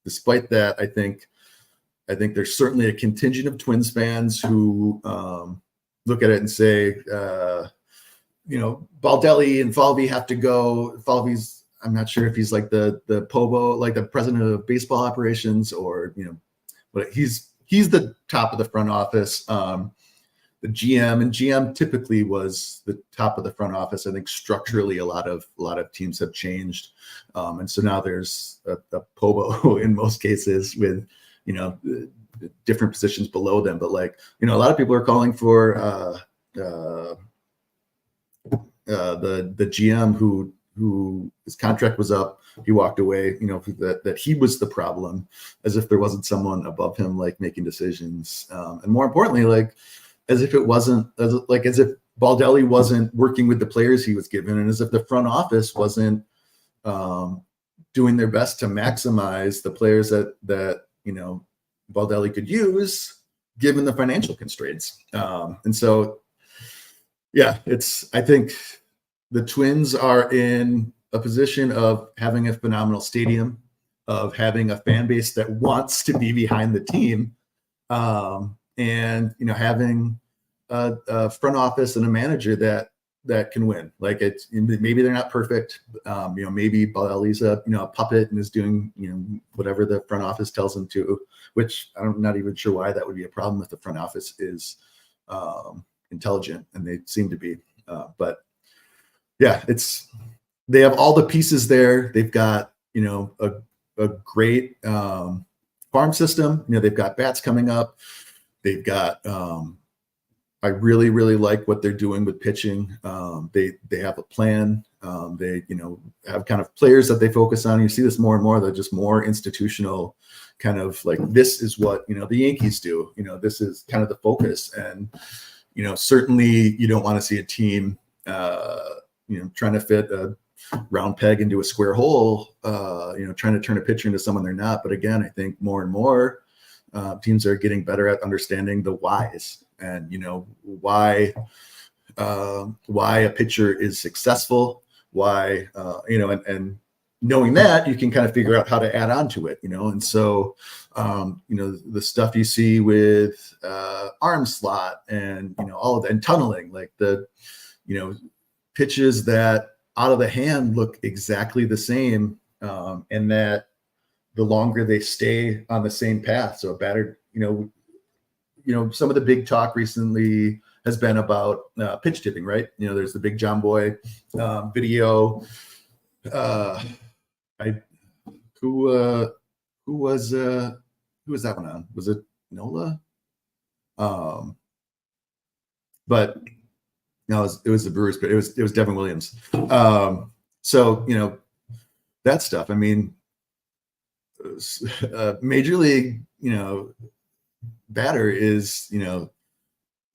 Despite that, I think there's certainly a contingent of Twins fans who look at it and say, Baldelli and Falvey have to go. Falvey's, I'm not sure if he's like the Pobo, like the president of baseball operations, or but he's the top of the front office. The GM typically was the top of the front office. I think structurally a lot of teams have changed, and so now there's a Pobo in most cases with different positions below them. But like a lot of people are calling for the GM who his contract was up, he walked away, that he was the problem, as if there wasn't someone above him like making decisions, and more importantly, like as if Baldelli wasn't working with the players he was given, and as if the front office wasn't doing their best to maximize the players that Baldelli could use given the financial constraints. And so, yeah, I think the Twins are in a position of having a phenomenal stadium, of having a fan base that wants to be behind the team, and having a front office and a manager that can win. Like maybe they're not perfect. Maybe Baldelli's a puppet and is doing whatever the front office tells him to, which I'm not even sure why that would be a problem if the front office is intelligent, and they seem to be. But yeah, they have all the pieces there. They've got a great farm system. They've got bats coming up. They've got I really, really like what they're doing with pitching. They have a plan. They have kind of players that they focus on. You see this more and more. They're just more institutional, kind of like, this is what the Yankees do. This is kind of the focus. And certainly you don't want to see a team trying to fit a round peg into a square hole, trying to turn a pitcher into someone they're not. But again, I think more and more teams are getting better at understanding the whys, and why a pitcher is successful, why and knowing that, you can kind of figure out how to add on to it, and so the stuff you see with arm slot and all of that, and tunneling, like the pitches that out of the hand look exactly the same, and that the longer they stay on the same path. So a batter, some of the big talk recently has been about pitch tipping, right? There's the Big John Boy video. Who was that one on? Was it Nola? But no, it was the Brewers, but it was Devin Williams. So that stuff. I mean, major league, batter is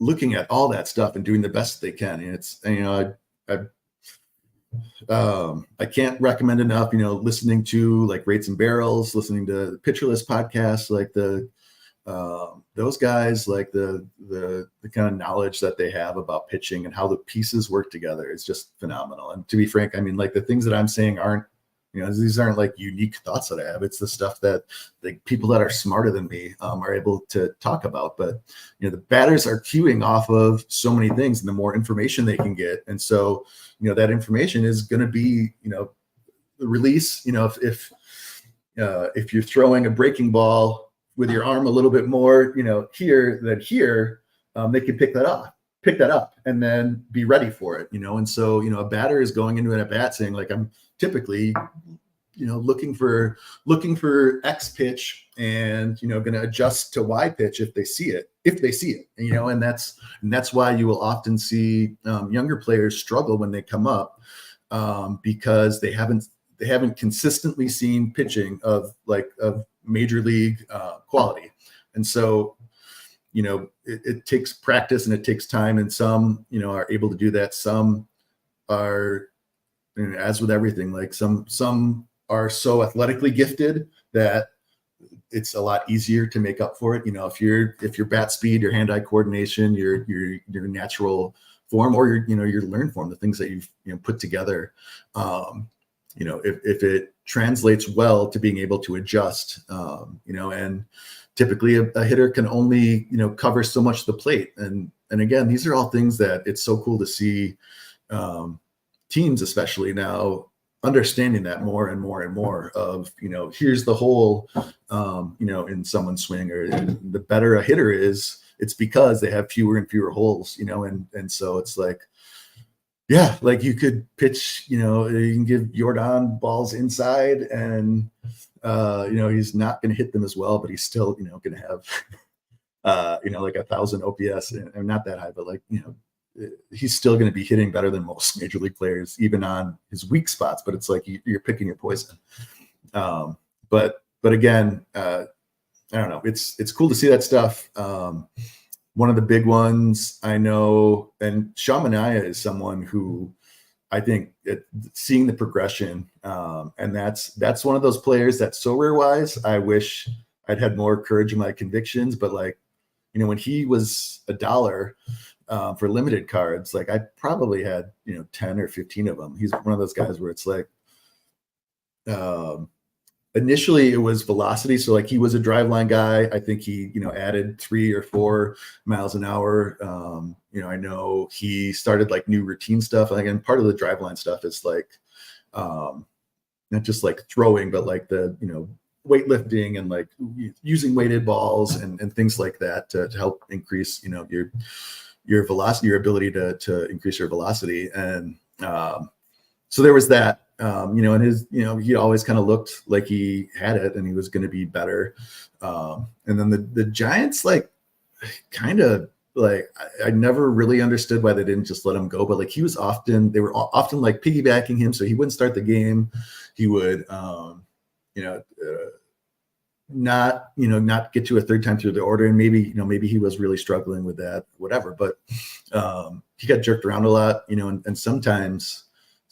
looking at all that stuff and doing the best they can. And it's I can't recommend enough, listening to like Rates and Barrels, listening to the Pitcher List podcast, like those guys, like the kind of knowledge that they have about pitching and how the pieces work together is just phenomenal. And to be frank, I mean, like the things that I'm saying aren't, these aren't like unique thoughts that I have. It's the stuff that the people that are smarter than me are able to talk about. But the batters are queuing off of so many things, and the more information they can get, and so that information is going to be the release. If you're throwing a breaking ball with your arm a little bit more here than here, they can pick that up and then be ready for it. And so a batter is going into an at bat saying, like, I'm typically looking for X pitch, and going to adjust to Y pitch if they see it, and that's why you will often see younger players struggle when they come up, because they haven't consistently seen pitching of major league quality. And so it takes practice and it takes time, and some are able to do that, some are as with everything, like some are so athletically gifted that it's a lot easier to make up for it. If your bat speed, your hand-eye coordination, your natural form, or your learned form, the things that you've put together, if it translates well to being able to adjust, and typically a hitter can only cover so much of the plate, and again, these are all things that it's so cool to see teams, especially now, understanding that more and more and more of, here's the hole, in someone's swing, or the better a hitter is, it's because they have fewer and fewer holes, and so it's like, yeah, like you could pitch, you can give Jordan balls inside, and he's not going to hit them as well, but he's still, going to have, like 1,000 OPS, and not that high, but like, he's still going to be hitting better than most major league players, even on his weak spots. But it's like you're picking your poison. But again, I don't know. It's cool to see that stuff. One of the big ones I know, and Sean Manaea is someone who I think seeing the progression, and that's one of those players that Sorare wise, I wish I'd had more courage in my convictions. But like, when he was $1 for limited cards, like I probably had 10 or 15 of them. He's one of those guys where it's like, initially it was velocity, so like he was a driveline guy. I think he added 3 or 4 miles an hour. I know he started like new routine stuff. Again, part of the driveline stuff is like not just like throwing, but like the weightlifting and like using weighted balls and things like that to help increase your velocity, your ability to increase your velocity. And so there was that, and his, he always kind of looked like he had it and he was going to be better. And then the Giants, like, kind of like, I never really understood why they didn't just let him go, but like they were often like piggybacking him. So he wouldn't start the game. He would, not get to a third time through the order, and maybe he was really struggling with that, whatever. But he got jerked around a lot, and sometimes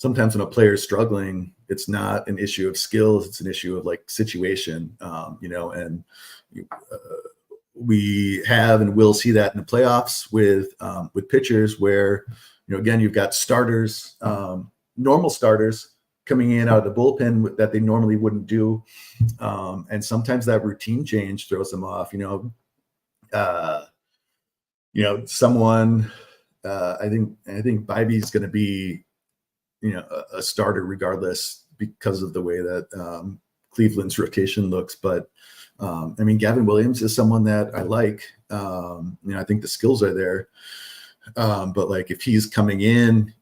when a player is struggling, it's not an issue of skills, it's an issue of like situation, and we have and will see that in the playoffs with pitchers where, again, you've got starters, normal starters coming in out of the bullpen that they normally wouldn't do. And sometimes that routine change throws them off, someone, I think Bibby's going to be, a starter regardless because of the way that Cleveland's rotation looks. But Gavin Williams is someone that I like. I think the skills are there. But like if he's coming in,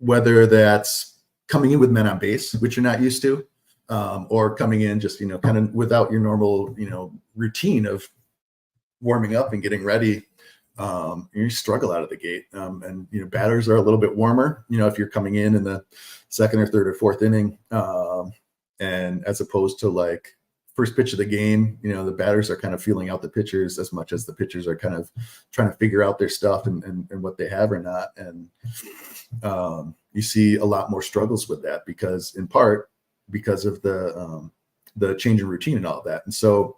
whether that's coming in with men on base, which you're not used to, or coming in just, kind of without your normal, routine of warming up and getting ready, you struggle out of the gate. And batters are a little bit warmer, if you're coming in the second or third or fourth inning, and as opposed to like first pitch of the game, the batters are kind of feeling out the pitchers as much as the pitchers are kind of trying to figure out their stuff and what they have or not. And you see a lot more struggles with that in part because of the change in routine and all of that. And so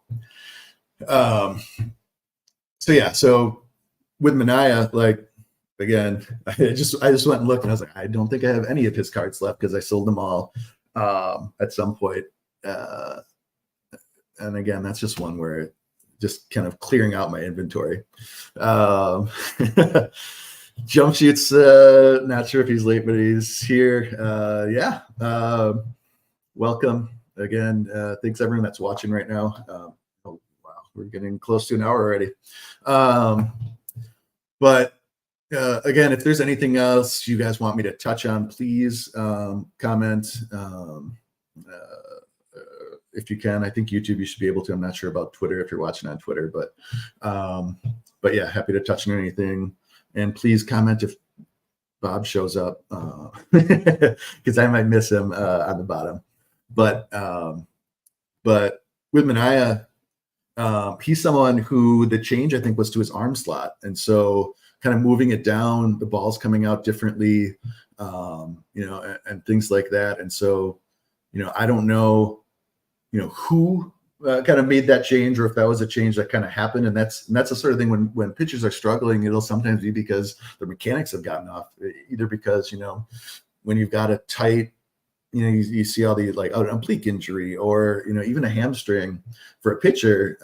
with Manaea, like, again, I just went and looked and I was like, I don't think I have any of his cards left because I sold them all at some point. And again, that's just one where just kind of clearing out my inventory. Jump Sheet's not sure if he's late, but he's here. Welcome again. Thanks everyone that's watching right now. Oh wow, we're getting close to an hour already. But again, if there's anything else you guys want me to touch on, please comment. If you can, I think YouTube you should be able to. I'm not sure about Twitter if you're watching on Twitter, but yeah, happy to touch on anything. And please comment if Bob shows up, because I might miss him on the bottom. But with Manaea, he's someone who the change I think was to his arm slot, and so kind of moving it down, the ball's coming out differently, and things like that. And so, I don't know, who kind of made that change, or if that was a change that kind of happened. And that's the sort of thing when pitchers are struggling, it'll sometimes be because their mechanics have gotten off, either because, when you've got a tight, you see all the like an oblique injury, or, even a hamstring for a pitcher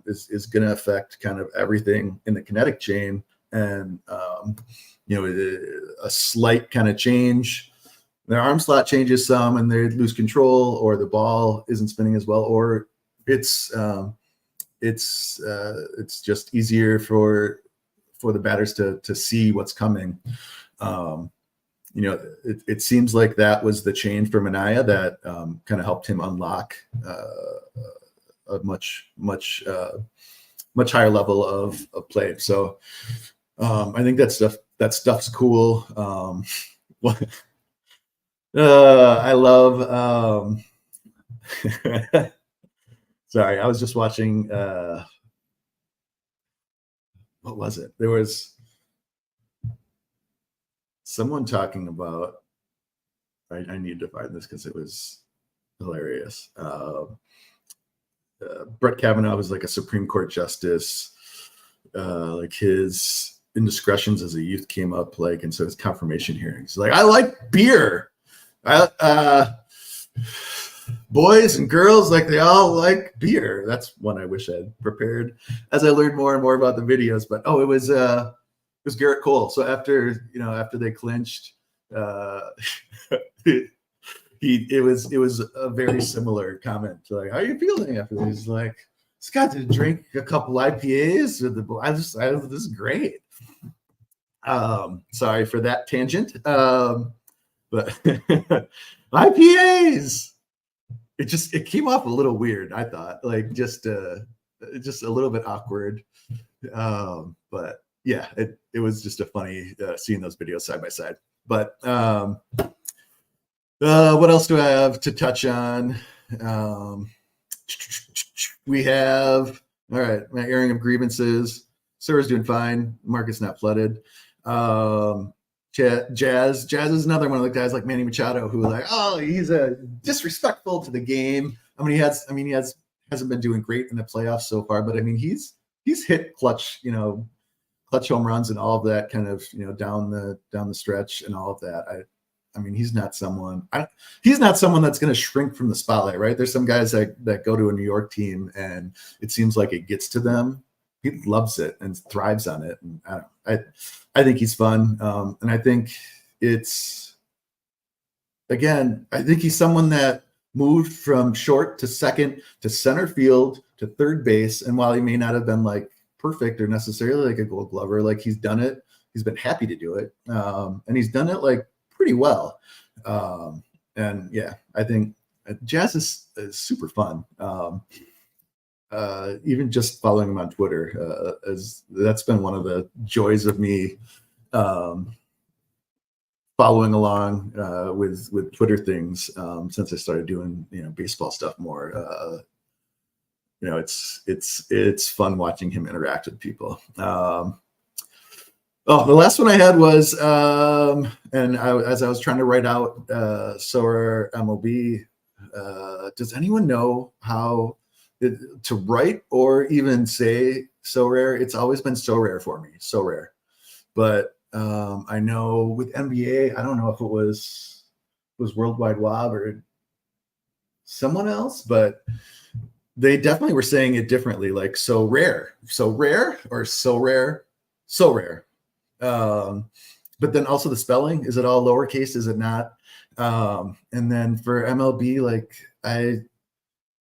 is going to affect kind of everything in the kinetic chain. And, a slight kind of change, their arm slot changes some and they lose control, or the ball isn't spinning as well, or it's just easier for the batters to see what's coming. It seems like that was the change for Minaya that kind of helped him unlock a much higher level of play. So I think that stuff's cool. I love. Sorry, I was just watching. What was it? There was someone talking about. I need to find this because it was hilarious. Brett Kavanaugh was like a Supreme Court justice. Like his indiscretions as a youth came up, like, and so his confirmation hearings, like, I like beer. Boys and girls, like, they all like beer. That's one I wish I'd prepared as I learned more and more about the videos. But it was Garrett Cole. So after they clinched, it was a very similar comment to, like, how are you feeling after this? He's like, just got to drink a couple IPAs with the boys. This is great. Sorry for that tangent. But IPAs, it came off a little weird, I thought, like just a little bit awkward. But yeah, it was just a funny seeing those videos side by side. But what else do I have to touch on? We have, all right, my airing of grievances. Sarah's doing fine. Market's not flooded. Jazz is another one of the guys like Manny Machado who, like, he's disrespectful to the game. I mean, he hasn't been doing great in the playoffs so far, but I mean, he's hit clutch home runs and all of that kind of, down the stretch and all of that. I mean, he's not someone that's going to shrink from the spotlight, right? There's some guys that go to a New York team and it seems like it gets to them. He loves it and thrives on it. And I think he's fun. And I think he's someone that moved from short to second to center field to third base. And while he may not have been like perfect or necessarily like a Gold Glover, like, he's done it. He's been happy to do it. And he's done it like pretty well. And yeah, I think Jazz is super fun. Even just following him on Twitter, that's been one of the joys of me following along with Twitter things since I started doing baseball stuff more. It's fun watching him interact with people. The last one I had was, as I was trying to write out Sorare MLB, does anyone know how to write or even say Sorare? It's always been Sorare for me, Sorare. But I know with NBA, I don't know if it was Worldwide Wob or someone else, but they definitely were saying it differently, like so rare or so rare. But then also the spelling, is it all lowercase? Is it not? And then for MLB, like,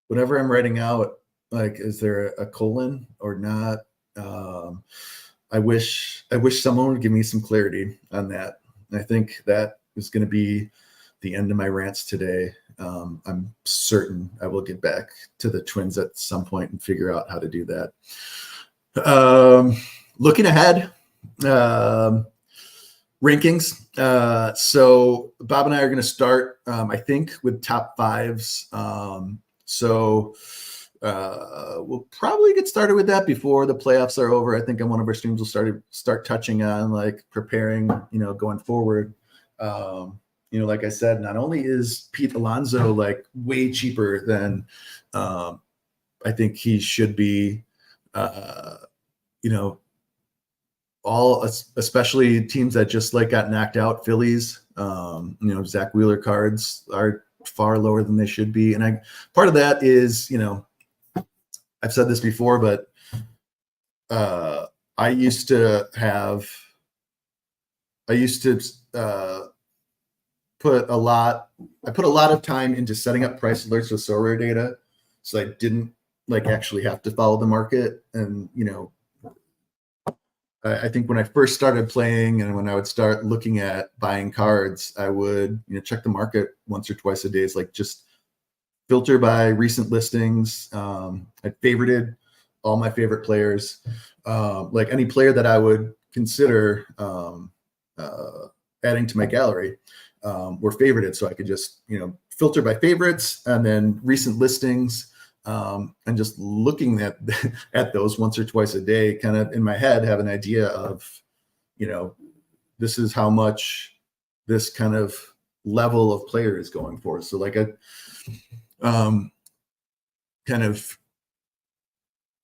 whenever I'm writing out, like, is there a colon or not? I wish someone would give me some clarity on that. And I think that is going to be the end of my rants today. I'm certain I will get back to the Twins at some point and figure out how to do that. Looking ahead, rankings. So Bob and I are going to start, I think, with top fives. So we'll probably get started with that before the playoffs are over. I think on one of our streams we'll start touching on like preparing, going forward. Like I said, not only is Pete Alonso like way cheaper than I think he should be, all, especially teams that just like got knocked out, Phillies, Zach Wheeler cards are far lower than they should be. And part of that is, I've said this before, but I used to put a lot of time into setting up price alerts with Sorare data, so I didn't like actually have to follow the market. And I think when I first started playing and when I would start looking at buying cards, I would check the market once or twice a day. It's like just filter by recent listings. I favorited all my favorite players. Like any player that I would consider adding to my gallery were favorited, so I could just filter by favorites and then recent listings, and just looking at those once or twice a day, kind of in my head have an idea of this is how much this kind of level of player is going for. So like a kind of,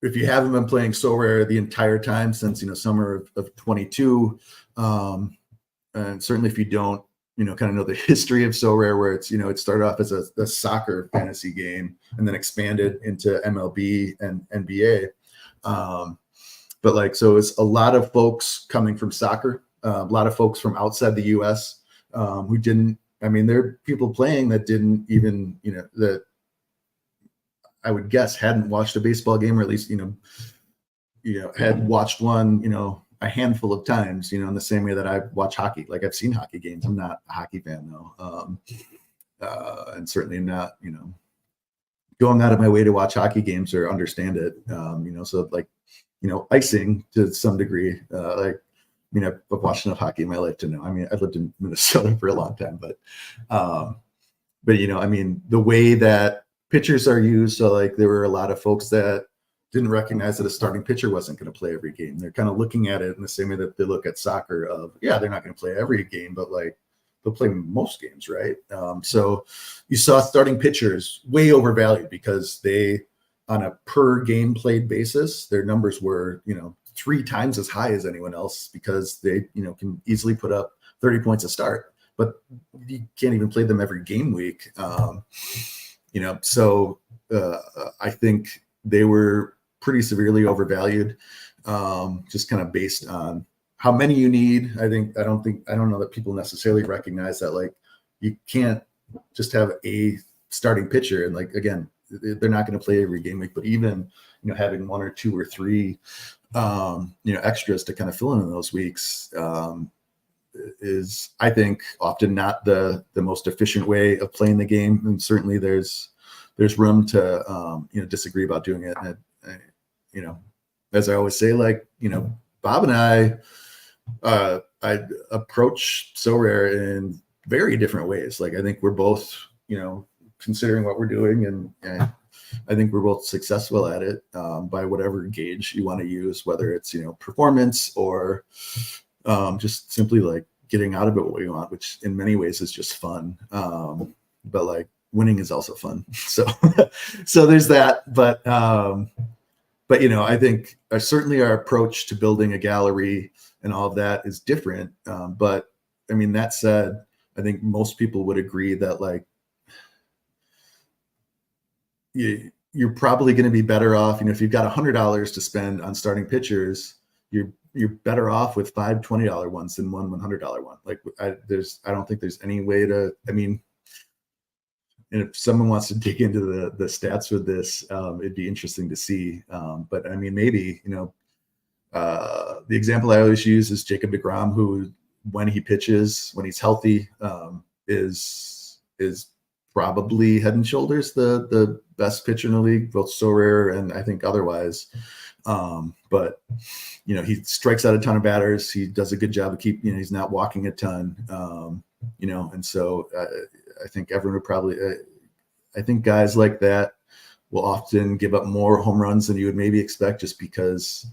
if you haven't been playing Sorare the entire time since summer of 22, and certainly if you don't kind of know the history of Sorare, where it's it started off as a soccer fantasy game and then expanded into MLB and NBA, but like, so it's a lot of folks coming from soccer, a lot of folks from outside the US who didn't, there are people playing that didn't even that I would guess hadn't watched a baseball game, or at least had watched one a handful of times, in the same way that I watch hockey. Like I've seen hockey games. I'm not a hockey fan though. And certainly not, going out of my way to watch hockey games or understand it. So like, icing to some degree, I've watched enough hockey in my life to know. I've lived in Minnesota for a long time, but the way that pitchers are used. So like there were a lot of folks that didn't recognize that a starting pitcher wasn't going to play every game. They're kind of looking at it in the same way that they look at soccer of, yeah, they're not going to play every game, but like they'll play most games, right? So you saw starting pitchers way overvalued because they, on a per game played basis, their numbers were, 3 times as high as anyone else because they, can easily put up 30 points a start, but you can't even play them every game week. So I think they were pretty severely overvalued, just kind of based on how many you need. I don't know that people necessarily recognize that, like, you can't just have a starting pitcher. And like, again, they're not going to play every game week, but even, having 1 or 2 or 3, extras to kind of fill in those weeks, is, I think, often not the most efficient way of playing the game. And certainly there's room to, disagree about doing it. And, as I always say, like, Bob and I approach Sorare in very different ways. Like, I think we're both, considering what we're doing, and I think we're both successful at it, by whatever gauge you want to use, whether it's, performance or just simply like getting out of it what we want, which in many ways is just fun. But like, winning is also fun. So there's that. But I think certainly our approach to building a gallery and all of that is different. But that said, I think most people would agree that, like, you're probably going to be better off, if you've got $100 to spend on starting pitchers, you're better off with 5 $20 ones than one $100 one. Like, I don't think there's any way to, and if someone wants to dig into the stats with this, it'd be interesting to see. But maybe, the example I always use is Jacob deGrom, who, when he pitches, when he's healthy, is probably head and shoulders the best pitcher in the league, both Sorare and I think otherwise. But he strikes out a ton of batters. He does a good job of he's not walking a ton. And so I think everyone would probably, I think guys like that will often give up more home runs than you would maybe expect, just because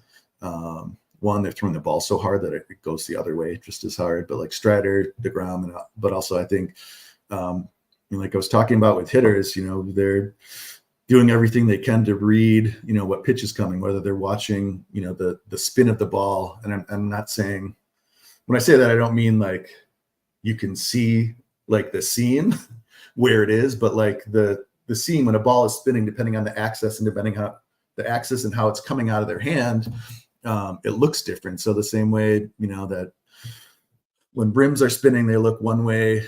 one, they're throwing the ball so hard that it goes the other way just as hard. But like Strider, DeGrom, but also I think, like I was talking about with hitters, they're doing everything they can to read, what pitch is coming, whether they're watching, the spin of the ball. And I'm not saying, when I say that, I don't mean like you can see like the seam where it is, but like the seam when a ball is spinning, depending on the axis and depending on the axis and how it's coming out of their hand, it looks different. So the same way, that when brims are spinning, they look one way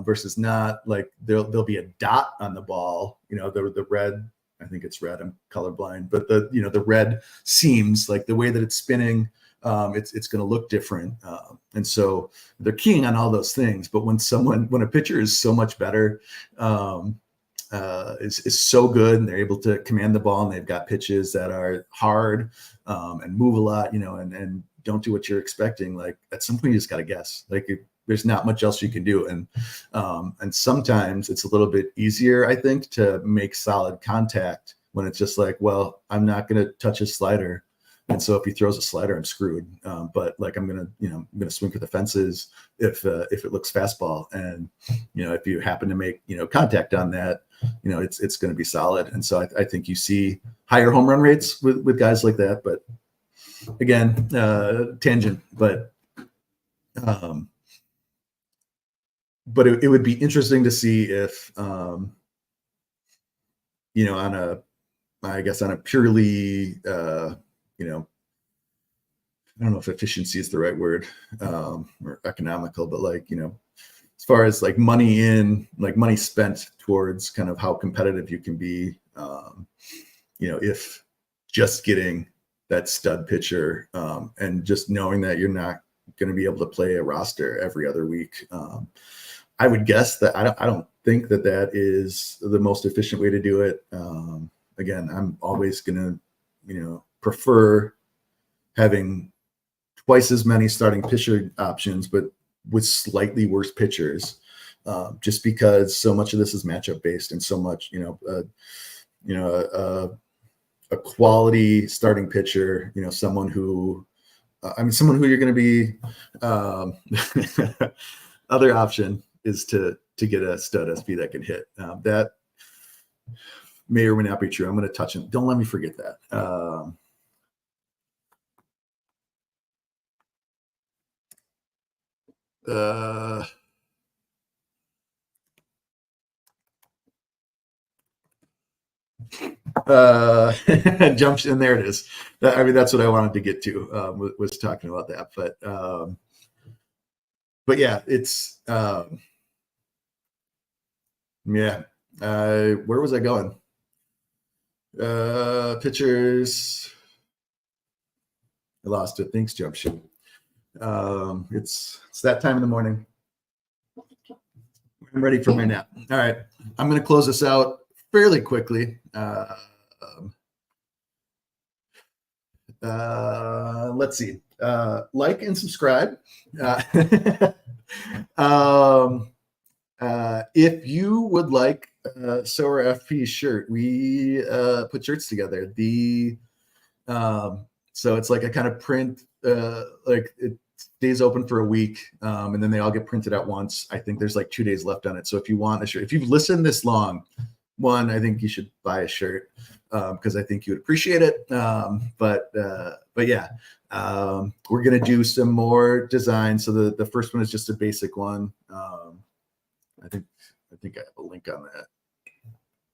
versus not. Like there'll be a dot on the ball, the red. I think it's red. I'm colorblind, but the red seams, like the way that it's spinning, it's going to look different. And so they're keying on all those things. But when a pitcher is so much better, is so good, and they're able to command the ball, and they've got pitches that are hard and move a lot, and don't do what you're expecting. Like at some point you just got to guess. Like there's not much else you can do. And sometimes it's a little bit easier, I think, to make solid contact when it's just like, well, I'm not going to touch his slider. And so if he throws a slider, I'm screwed. But like, I'm going to swing for the fences if it looks fastball. And, if you happen to make, contact on that, it's going to be solid. And so I think you see higher home run rates with guys like that. But again, tangent, but it would be interesting to see if, on a purely, I don't know if efficiency is the right word, or economical, but like, as far as like money spent towards kind of how competitive you can be, if just getting that stud pitcher, and just knowing that you're not going to be able to play a roster every other week. I would guess that I don't think that is the most efficient way to do it. Again, I'm always going to, prefer having twice as many starting pitcher options, but with slightly worse pitchers, just because so much of this is matchup based, and so much, a quality starting pitcher, someone who you're going to be, other option is to get a stud SB that can hit. That may or may not be true. I'm going to touch him. Don't let me forget that. Jumps in, there it is. That's what I wanted to get to, was talking about that. But yeah, it's where was I going? Pitchers. I lost it. Thanks, Jump Shoot. It's that time in the morning. I'm ready for my nap. All right, I'm going to close this out fairly quickly. Let's see. Like and subscribe. If you would like Sorare FP shirt, we put shirts together. So it's like a kind of print, like it stays open for a week, and then they all get printed at once. I think there's like 2 days left on it. So if you want a shirt, if you've listened this long, I think you should buy a shirt, because I think you would appreciate it. But yeah, we're gonna do some more designs. So the first one is just a basic one. I think I have a link on that.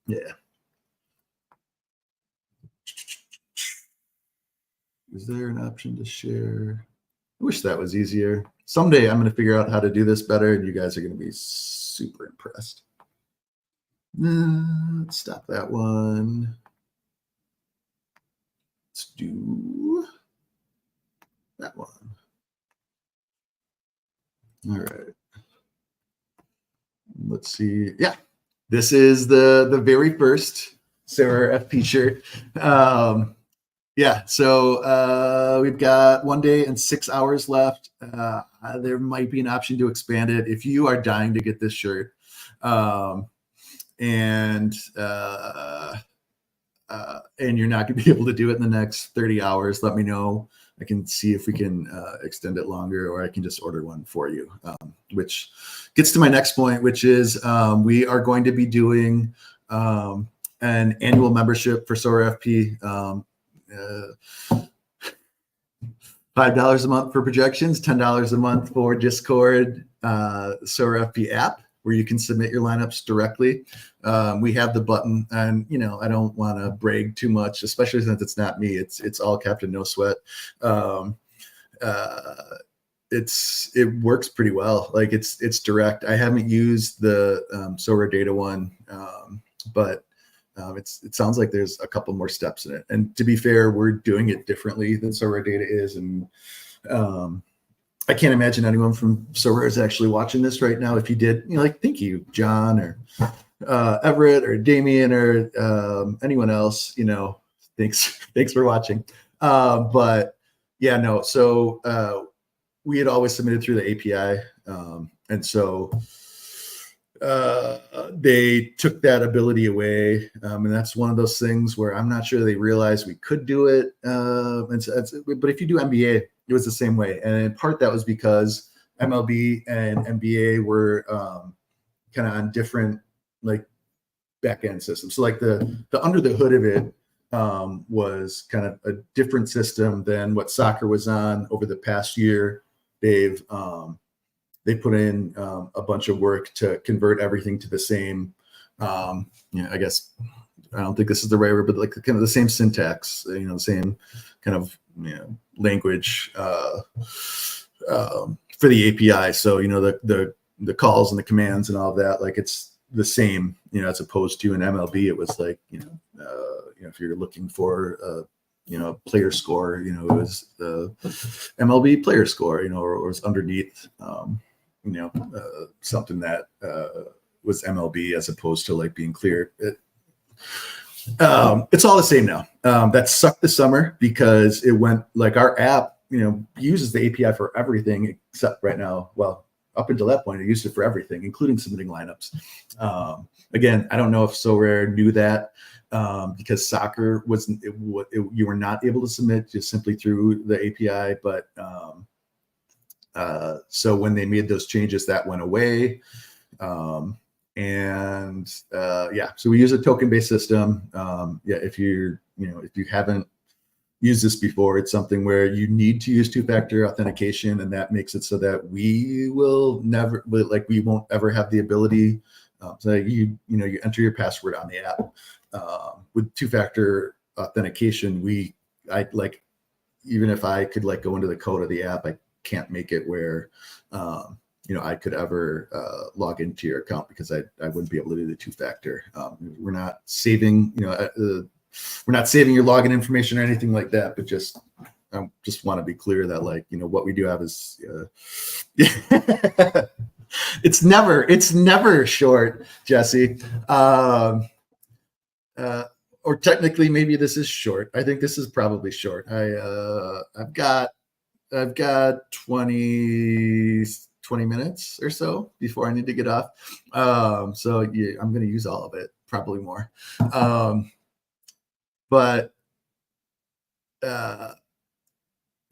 Yeah. Is there an option to share? I wish that was easier. Someday I'm going to figure out how to do this better, and you guys are going to be super impressed. Let's stop that one. Let's do that one. All right. Let's see. Yeah, this is the very first Sorare FP shirt. Yeah, so we've got 1 day and 6 hours left. There might be an option to expand it if you are dying to get this shirt. And and you're not going to be able to do it in the next 30 hours, let me know. I can see if we can extend it longer, or I can just order one for you, which gets to my next point, which is we are going to be doing an annual membership for Sorare FP. $5 a month for projections, $10 a month for Discord, Sorare FP app, where you can submit your lineups directly. We have the button, and I don't want to brag too much, especially since it's not me. It's all Captain No Sweat. It works pretty well. Like it's direct. I haven't used the Sorare data one, but it sounds like there's a couple more steps in it. And to be fair, we're doing it differently than Sorare data is, and I can't imagine anyone from Sorare is actually watching this right now. If you did, thank you, John or Everett or Damien or anyone else. Thanks for watching. But yeah, no. So we had always submitted through the API, and so they took that ability away, and that's one of those things where I'm not sure they realized we could do it. But if you do NBA, it was the same way, and in part that was because MLB and NBA were kind of on different back end systems. So the under the hood of it was kind of a different system than what soccer was on over the past year. They put in a bunch of work to convert everything to the same, I guess, I don't think this is the right word, but kind of the same syntax, the same kind of language for the API. So, the calls and the commands and all of that, it's the same, as opposed to an MLB, it was if you're looking for player score, it was the MLB player score, or it was underneath, something that was MLB as opposed to being clear. It's all the same now. That sucked this summer because it went our app, uses the API for everything except right now. Well, up until that point, it used it for everything, including submitting lineups. Again, I don't know if Sorare knew that. Because soccer wasn't, you were not able to submit just simply through the API. But so when they made those changes, that went away. So we use a token-based system. If you haven't used this before, it's something where you need to use two-factor authentication, and that makes it so that we won't ever have the ability. So you enter your password on the app. With two-factor authentication, even if I could go into the code of the app, I can't make it where I could ever log into your account because I wouldn't be able to do the two-factor. We're not saving your login information or anything like that, but I just want to be clear that what we do have is it's never short, Jesse. Or technically, maybe this is short. I think this is probably short. I've got 20 minutes or so before I need to get off. So yeah, I'm going to use all of it, probably more.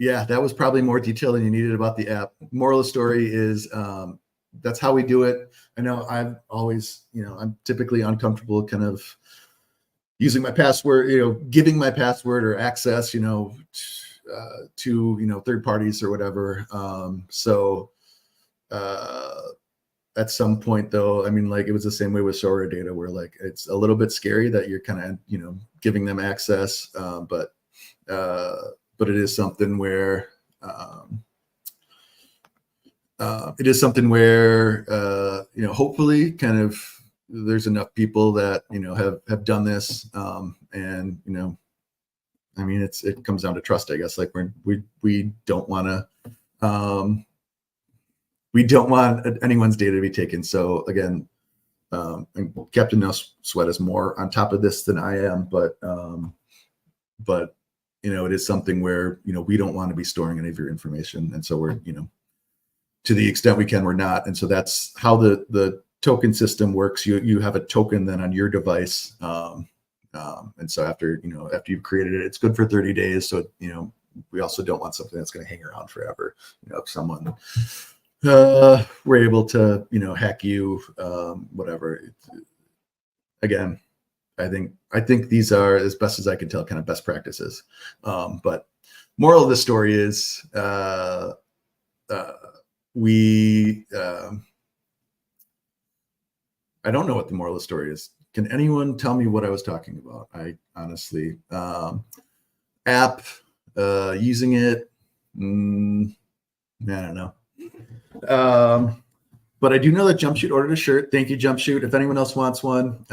Yeah, that was probably more detail than you needed about the app. Moral of the story is that's how we do it. I know I've always, I'm typically uncomfortable kind of using my password, giving my password or access, to third parties or whatever. At some point though, it was the same way with Sorare data where it's a little bit scary that you're kind of, giving them access. But it is something where, hopefully kind of there's enough people that, have done this. It comes down to trust, I guess. We don't want anyone's data to be taken. So again, and Captain No Sweat is more on top of this than I am, but it is something where, we don't want to be storing any of your information. And so we're, to the extent we can, we're not. And so that's how the token system works. You have a token then on your device And so after you've created it, it's good for 30 days. So, we also don't want something that's going to hang around forever. If someone were able to, hack you, whatever. Again, I think these are, as best as I can tell, kind of best practices. But moral of the story is I don't know what the moral of the story is. Can anyone tell me what I was talking about? I honestly, app, using it, I don't know. But I do know that Jumpshoot ordered a shirt. Thank you, Jumpshoot. If anyone else wants one,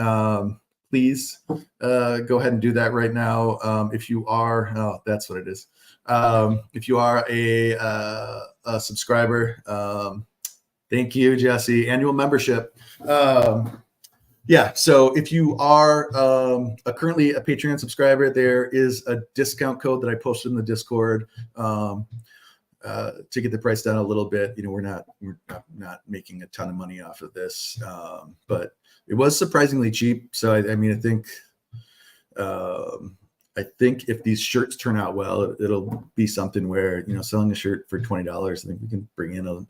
please go ahead and do that right now. If you are, that's what it is. If you are a subscriber, thank you, Jesse. Annual membership. Yeah, so if you are currently a Patreon subscriber, there is a discount code that I posted in the Discord to get the price down a little bit. We're not making a ton of money off of this, but it was surprisingly cheap. So I think if these shirts turn out well, it'll be something where selling a shirt for $20, I think we can bring in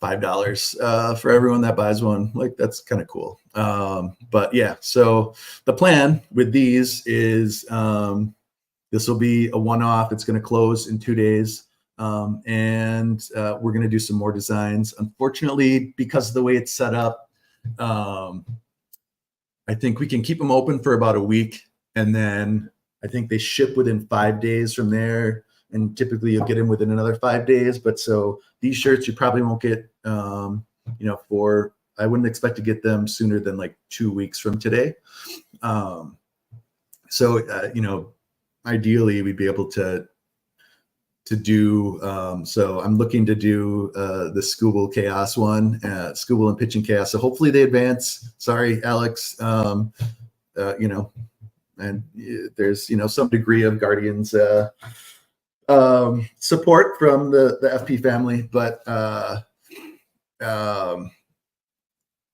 $5 for everyone that buys one. Like, that's kind of cool. But yeah, so the plan with these is this will be a one-off. It's going to close in 2 days. And we're going to do some more designs. Unfortunately, because of the way it's set up, I think we can keep them open for about a week. And then I think they ship within 5 days from there. And typically you'll get them within another 5 days. But so these shirts, you probably won't get, I wouldn't expect to get them sooner than like 2 weeks from today. Ideally we'd be able to do, so I'm looking to do the Skubal Chaos one, Skubal and Pitching Chaos. So hopefully they advance. Sorry, Alex. And there's, some degree of Guardians support from the FP family, but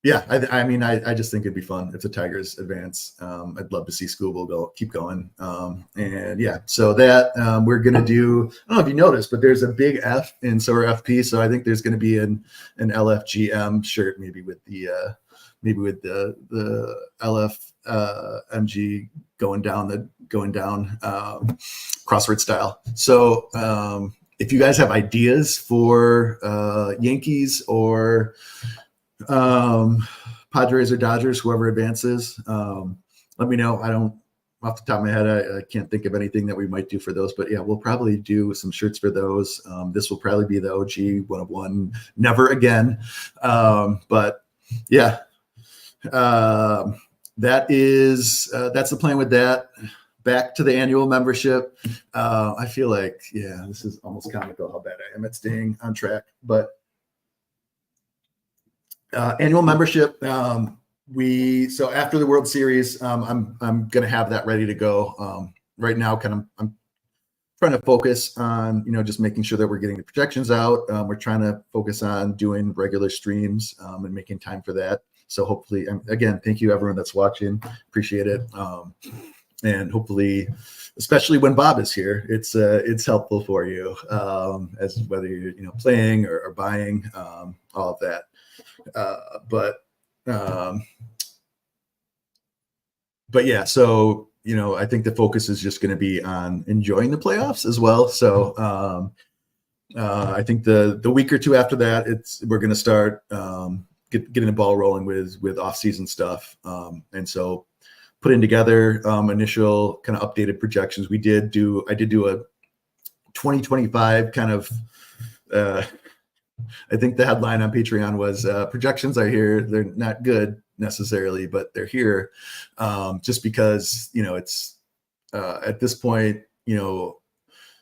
yeah, I just think it'd be fun if the Tigers advance. I'd love to see Skubal keep going. And yeah, so that we're gonna do. I don't know if you noticed, but there's a big F in Sorare FP. So I think there's gonna be an LFGM shirt, maybe with the LFMG going down crossword style. So if you guys have ideas for Yankees or Padres or Dodgers, whoever advances, let me know. I don't, off the top of my head, I can't think of anything that we might do for those, but yeah, we'll probably do some shirts for those. This will probably be the OG 101, never again. But yeah, that's the plan with that. Back to the annual membership. I feel like, yeah, this is almost comical how bad I am at staying on track, but annual membership. So after the World Series, I'm going to have that ready to go. Right now, I'm trying to focus on, just making sure that we're getting the projections out. We're trying to focus on doing regular streams and making time for that. So hopefully, again, thank you everyone that's watching. Appreciate it. And hopefully, especially when Bob is here, it's helpful for you, as whether you're playing or buying, all of that. But yeah, so I think the focus is just going to be on enjoying the playoffs as well. So I think the week or two after that, we're going to start getting the ball rolling with off-season stuff, and so putting together initial kind of updated projections. I did do a 2025 kind of. I think the headline on Patreon was projections are here. They're not good necessarily, but they're here, just because it's at this point,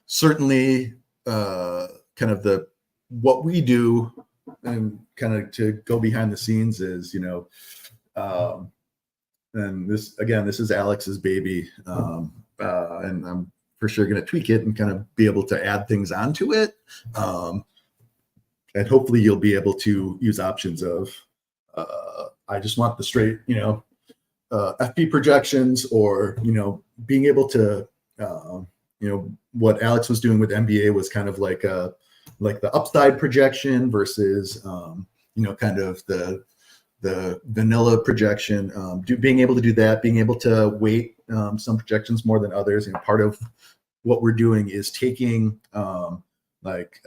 certainly kind of what we do and kind of to go behind the scenes is and this is Alex's baby, and I'm for sure going to tweak it and kind of be able to add things onto it. And hopefully you'll be able to use options of, I just want the straight, FP projections, or being able to what Alex was doing with MBA was kind of like the upside projection versus kind of the vanilla projection. Being able to do that, being able to weight some projections more than others. Part of what we're doing is taking like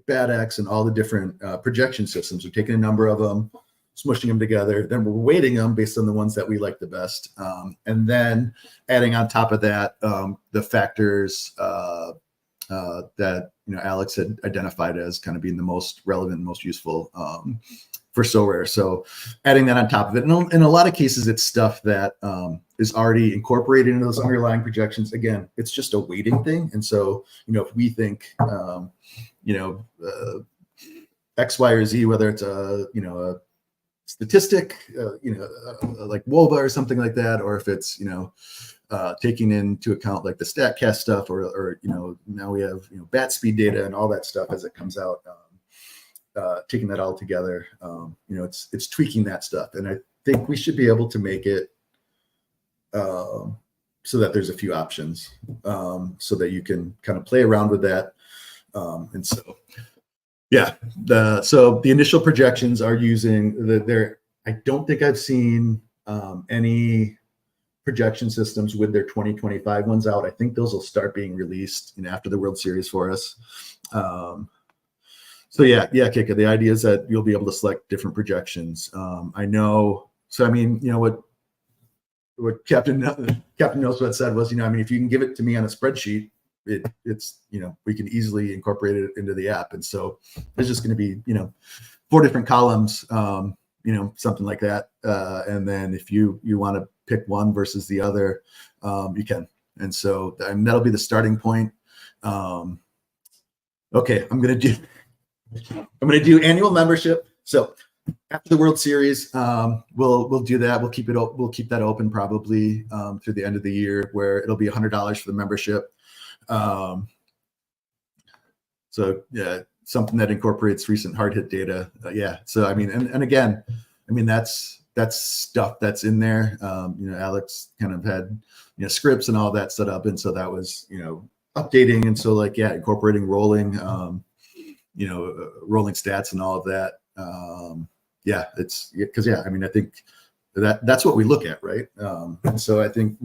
BADX and all the different projection systems. We're taking a number of them, smushing them together, then we're weighting them based on the ones that we like the best, and then adding on top of that the factors that Alex had identified as kind of being the most relevant and most useful for Sorare. So adding that on top of it, and in a lot of cases, it's stuff that is already incorporated into those underlying projections. Again, it's just a weighting thing, and so if we think X, Y, or Z, whether it's a statistic, like WOBA or something like that, or if it's taking into account like the StatCast stuff, or now we have bat speed data and all that stuff as it comes out. Taking that all together, it's tweaking that stuff, and I think we should be able to make it so that there's a few options, so that you can kind of play around with that, and so. Yeah, so the initial projections are using I don't think I've seen any projection systems with their 2025 ones out. I think those will start being released after the World Series for us. So yeah, Kicka, the idea is that you'll be able to select different projections. I know. So I mean, what Captain Nosebet said was, if you can give it to me on a spreadsheet, it's we can easily incorporate it into the app, and so there's just going to be 4 different columns, something like that, and then if you want to pick one versus the other, you can, and so that'll be the starting point. Okay, I'm gonna do annual membership. So after the World Series, we'll do that. We'll keep that open probably through the end of the year, where it'll be $100 for the membership. So yeah, something that incorporates recent hard hit data. So I mean, and again, I mean, that's stuff that's in there. Alex kind of had scripts and all that set up, and so that was updating, and so incorporating rolling rolling stats and all of that. It's because I mean, I think that's what we look at, right? And so I think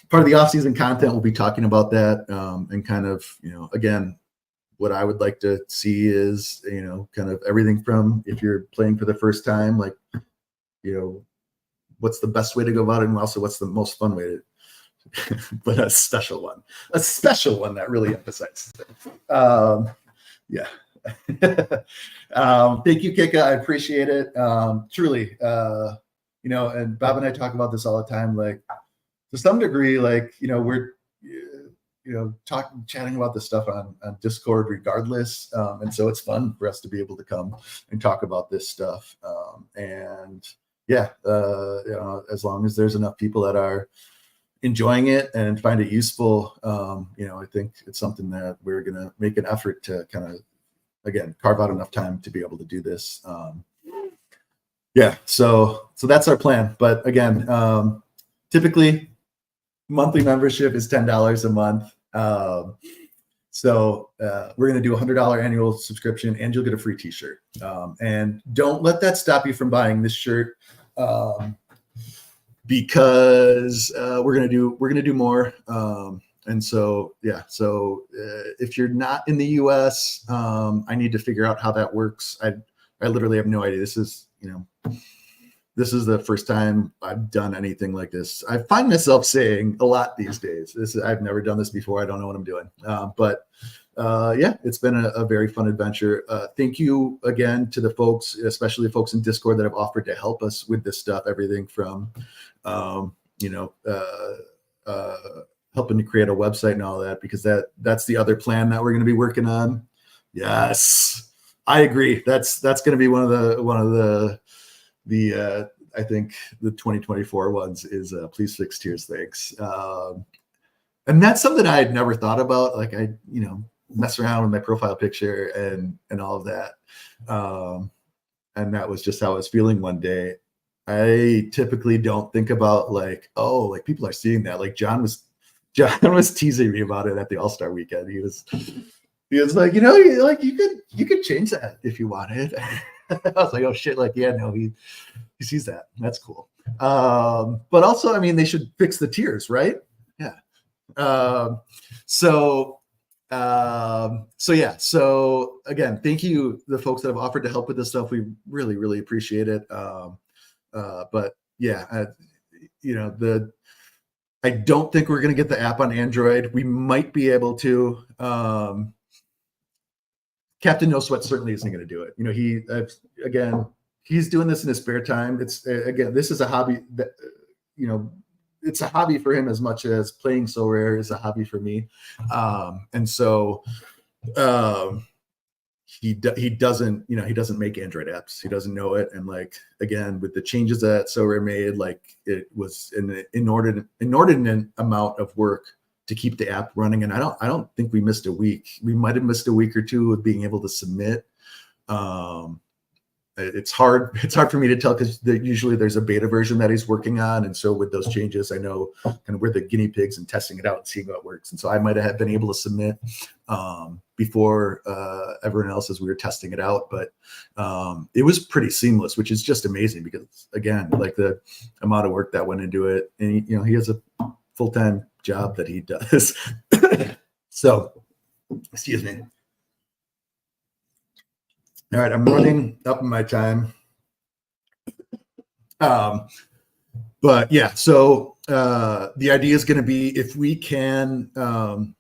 part of the off-season content will be talking about that, and kind of again, what I would like to see is kind of everything from, if you're playing for the first time, like what's the best way to go about it, and also what's the most fun way to but a special one that really emphasizes it. Thank you, Kicka. I appreciate it. Truly, and Bob and I talk about this all the time. Like, to some degree, we're, chatting about this stuff on Discord regardless. And so it's fun for us to be able to come and talk about this stuff. As long as there's enough people that are enjoying it and find it useful, I think it's something that we're going to make an effort to kind of, again, carve out enough time to be able to do this. So that's our plan. But again, typically monthly membership is $10 a month. So we're going to do a $100 annual subscription, and you'll get a free t-shirt. And don't let that stop you from buying this shirt, because we're going to do more. And so, if you're not in the US, I need to figure out how that works. I literally have no idea. This is the first time I've done anything like this. I find myself saying a lot these days. I've never done this before. I don't know what I'm doing. But it's been a very fun adventure. Thank you again to the folks, especially the folks in Discord, that have offered to help us with this stuff. Everything from, helping to create a website and all that, because that's the other plan that we're going to be working on. Yes, I agree. That's going to be one of the I think the 2024 ones is please fix Tears, thanks. And that's something I had never thought about. Like, I mess around with my profile picture and all of that. And that was just how I was feeling one day. I typically don't think about like, oh, like people are seeing that. Like John was teasing me about it at the All-Star weekend. He was like, you know, you could change that if you wanted. I was like, oh shit, like, yeah, no, he sees that. That's cool. But also, I mean, they should fix the tiers, right? Yeah. So yeah. So again, thank you, the folks that have offered to help with this stuff. We really, really appreciate it. But yeah, you know, I don't think we're going to get the app on Android. We might be able to. Captain No Sweat certainly isn't going to do it. You know, he's doing this in his spare time. It's again, this is a hobby that, you know, it's a hobby for him as much as playing Sorare is a hobby for me. And so he doesn't, you know, he doesn't make Android apps. He doesn't know it. And like, again, with the changes that Sorare made, like it was an inordinate amount of work to keep the app running. And I don't think we missed a week. We might've missed a week or two of being able to submit. It's hard for me to tell because usually there's a beta version that he's working on. And so with those changes, I know kind of we're the guinea pigs and testing it out and seeing how it works. And so I might have been able to submit before everyone else as we were testing it out. But it was pretty seamless, which is just amazing because, again, like the amount of work that went into it. And, you know, he has a full-time job that he does. So, excuse me. All right, I'm running up in my time. But yeah, so the idea is going to be if we can kind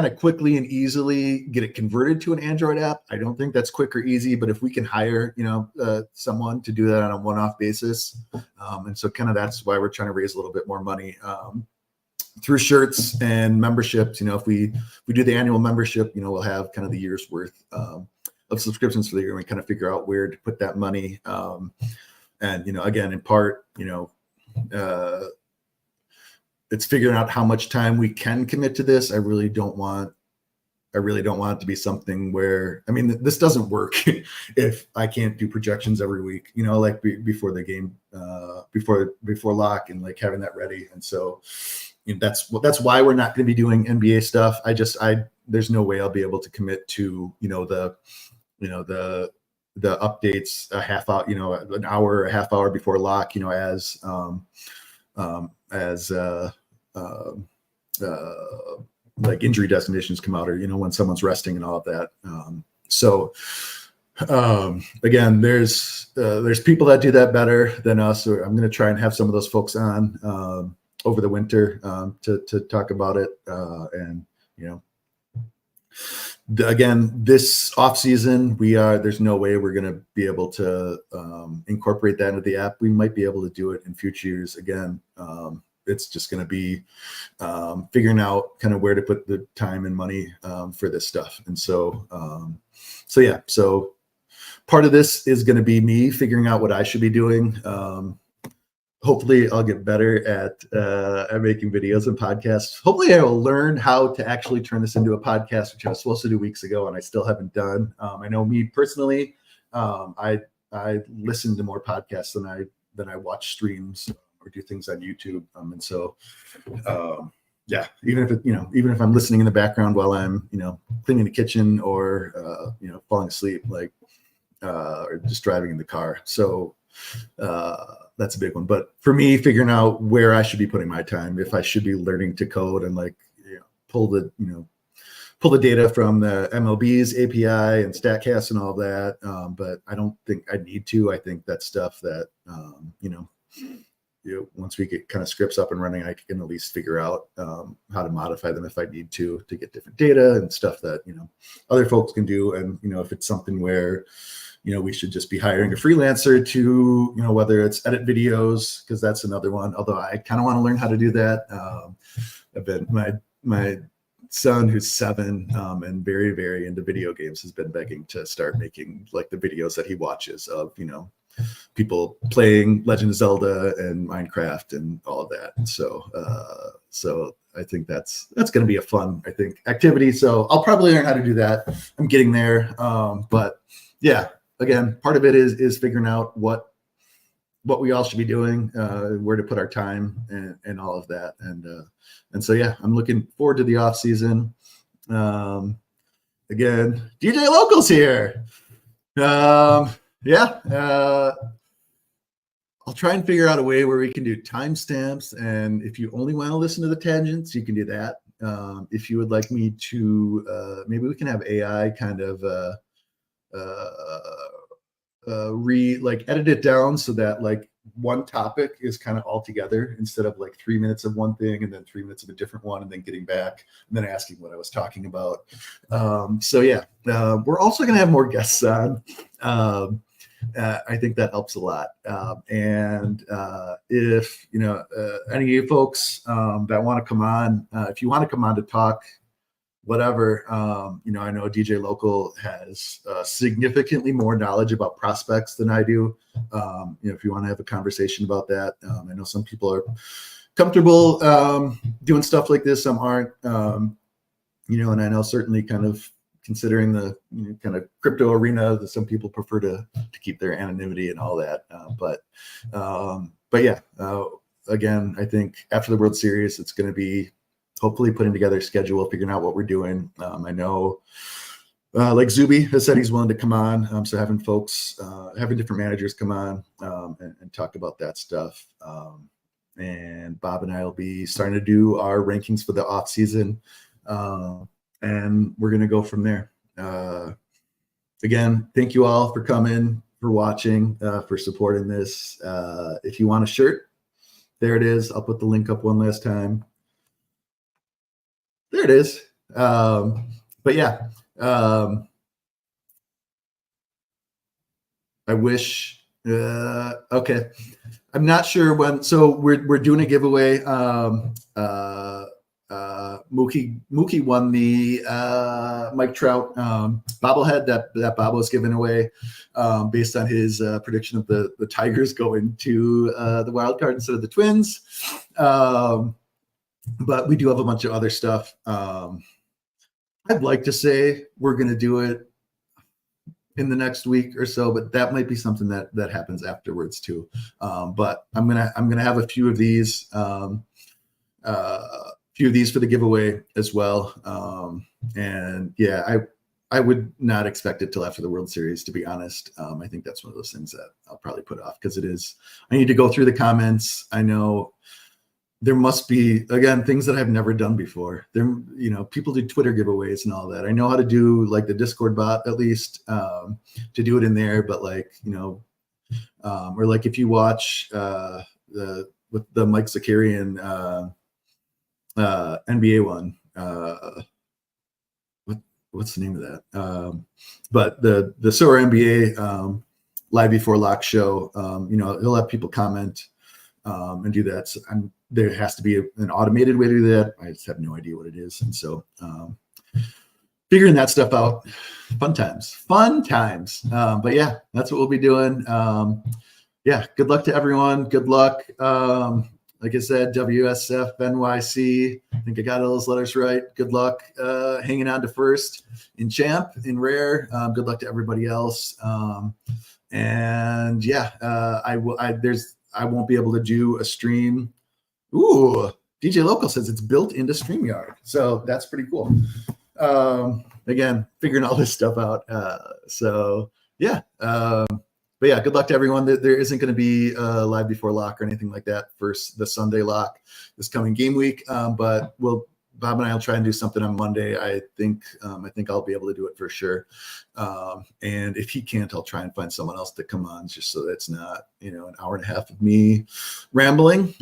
of quickly and easily get it converted to an Android app. I don't think that's quick or easy, but if we can hire, you know, someone to do that on a one-off basis, and so kind of that's why we're trying to raise a little bit more money through shirts and memberships. You know, if we do the annual membership, you know, we'll have kind of the year's worth of subscriptions for the year, and we kind of figure out where to put that money. And, you know, again, in part, you know, it's figuring out how much time we can commit to this. I really don't want it to be something where, I mean, this doesn't work if I can't do projections every week, you know, like before the game, before lock and like having that ready. And so, you know, that's why we're not going to be doing NBA stuff. There's no way I'll be able to commit to, the updates a half hour, you know, an hour or a half hour before lock, you know, as like injury destinations come out, or, you know, when someone's resting and all of that. Again, there's people that do that better than us, or I'm going to try and have some of those folks on over the winter to talk about it. And, you know, again, this off season, there's no way we're going to be able to incorporate that into the app. We might be able to do it in future years. Again, it's just going to be figuring out kind of where to put the time and money for this stuff. And so yeah, so part of this is going to be me figuring out what I should be doing. Hopefully I'll get better at making videos and podcasts. Hopefully I will learn how to actually turn this into a podcast, which I was supposed to do weeks ago and I still haven't done. I know me personally, I listen to more podcasts than I watch streams or do things on YouTube. And so, yeah, even if I'm listening in the background while I'm, you know, cleaning the kitchen or, you know, falling asleep, like, or just driving in the car. So, that's a big one. But for me, figuring out where I should be putting my time, if I should be learning to code and like, you know, pull the data from the MLB's API and StatCast and all that. But I don't think I need to. I think that's stuff that, once we get kind of scripts up and running, I can at least figure out how to modify them if I need to get different data and stuff that, you know, other folks can do. And, you know, if it's something where, you know, we should just be hiring a freelancer to, you know, whether it's edit videos, because that's another one. Although I kind of want to learn how to do that. I've been my son, who's 7 and very, very into video games, has been begging to start making like the videos that he watches of, you know, people playing Legend of Zelda and Minecraft and all of that. And so I think that's going to be a fun, activity. So I'll probably learn how to do that. I'm getting there. But yeah. Again, part of it is figuring out what what we all should be doing, where to put our time, and all of that. And so yeah, I'm looking forward to the off season. Again, DJ Local's here. Yeah. I'll try and figure out a way where we can do timestamps, and if you only want to listen to the tangents, you can do that. If you would like me to, maybe we can have AI kind of edit it down so that like one topic is kind of all together instead of like 3 minutes of one thing and then 3 minutes of a different one and then getting back and then asking what I was talking about. So yeah, we're also going to have more guests on. I think that helps a lot. And if, you know, any of you folks that want to come on, if you want to come on to talk, whatever, you know, I know DJ Local has significantly more knowledge about prospects than I do. You know, if you want to have a conversation about that, I know some people are comfortable doing stuff like this, some aren't. You know, and I know certainly kind of considering the kind of crypto arena, that some people prefer to keep their anonymity and all that. But yeah, again, I think after the World Series, it's going to be hopefully putting together a schedule, figuring out what we're doing. I know like Zuby has said he's willing to come on. So having folks, having different managers come on and talk about that stuff. And Bob and I will be starting to do our rankings for the off season. And we're going to go from there. Again, thank you all for coming, for watching, for supporting this. If you want a shirt, there it is. I'll put the link up one last time. There it is. But yeah, I wish, okay. I'm not sure when, so we're doing a giveaway. Mookie won the Mike Trout bobblehead that Bob was giving away based on his prediction of the Tigers going to the wild card instead of the Twins. But we do have a bunch of other stuff. I'd like to say we're going to do it in the next week or so, but that might be something that happens afterwards too. But I'm gonna have a few of these. Few of these for the giveaway as well. And yeah, I would not expect it till after the World Series, to be honest. I think that's one of those things that I'll probably put off because I need to go through the comments. I know there must be, again, things that I've never done before. There, you know, people do Twitter giveaways and all that. I know how to do like the Discord bot at least to do it in there, but like, you know, or like if you watch with the Mike Zakarian NBA one, what's the name of that? But the Sorare NBA live before lock show, you know, he'll have people comment and do that. So there has to be an automated way to do that. I just have no idea what it is. And so figuring that stuff out, fun times. But yeah, that's what we'll be doing. Yeah, good luck to everyone. Good luck. Like I said, WSF, NYC. I think I got all those letters right. Good luck hanging on to first in champ, in rare. Good luck to everybody else. And yeah, I won't be able to do a stream. Ooh, DJ Local says it's built into StreamYard. So that's pretty cool. Again, figuring all this stuff out. So yeah. But yeah, good luck to everyone. There isn't going to be live before lock or anything like that for the Sunday lock this coming game week. But Bob and I will try and do something on Monday. I think I'll be able to do it for sure. And if he can't, I'll try and find someone else to come on just so that it's not, you know, an hour and a half of me rambling.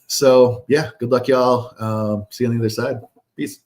So yeah, good luck, y'all. See you on the other side. Peace.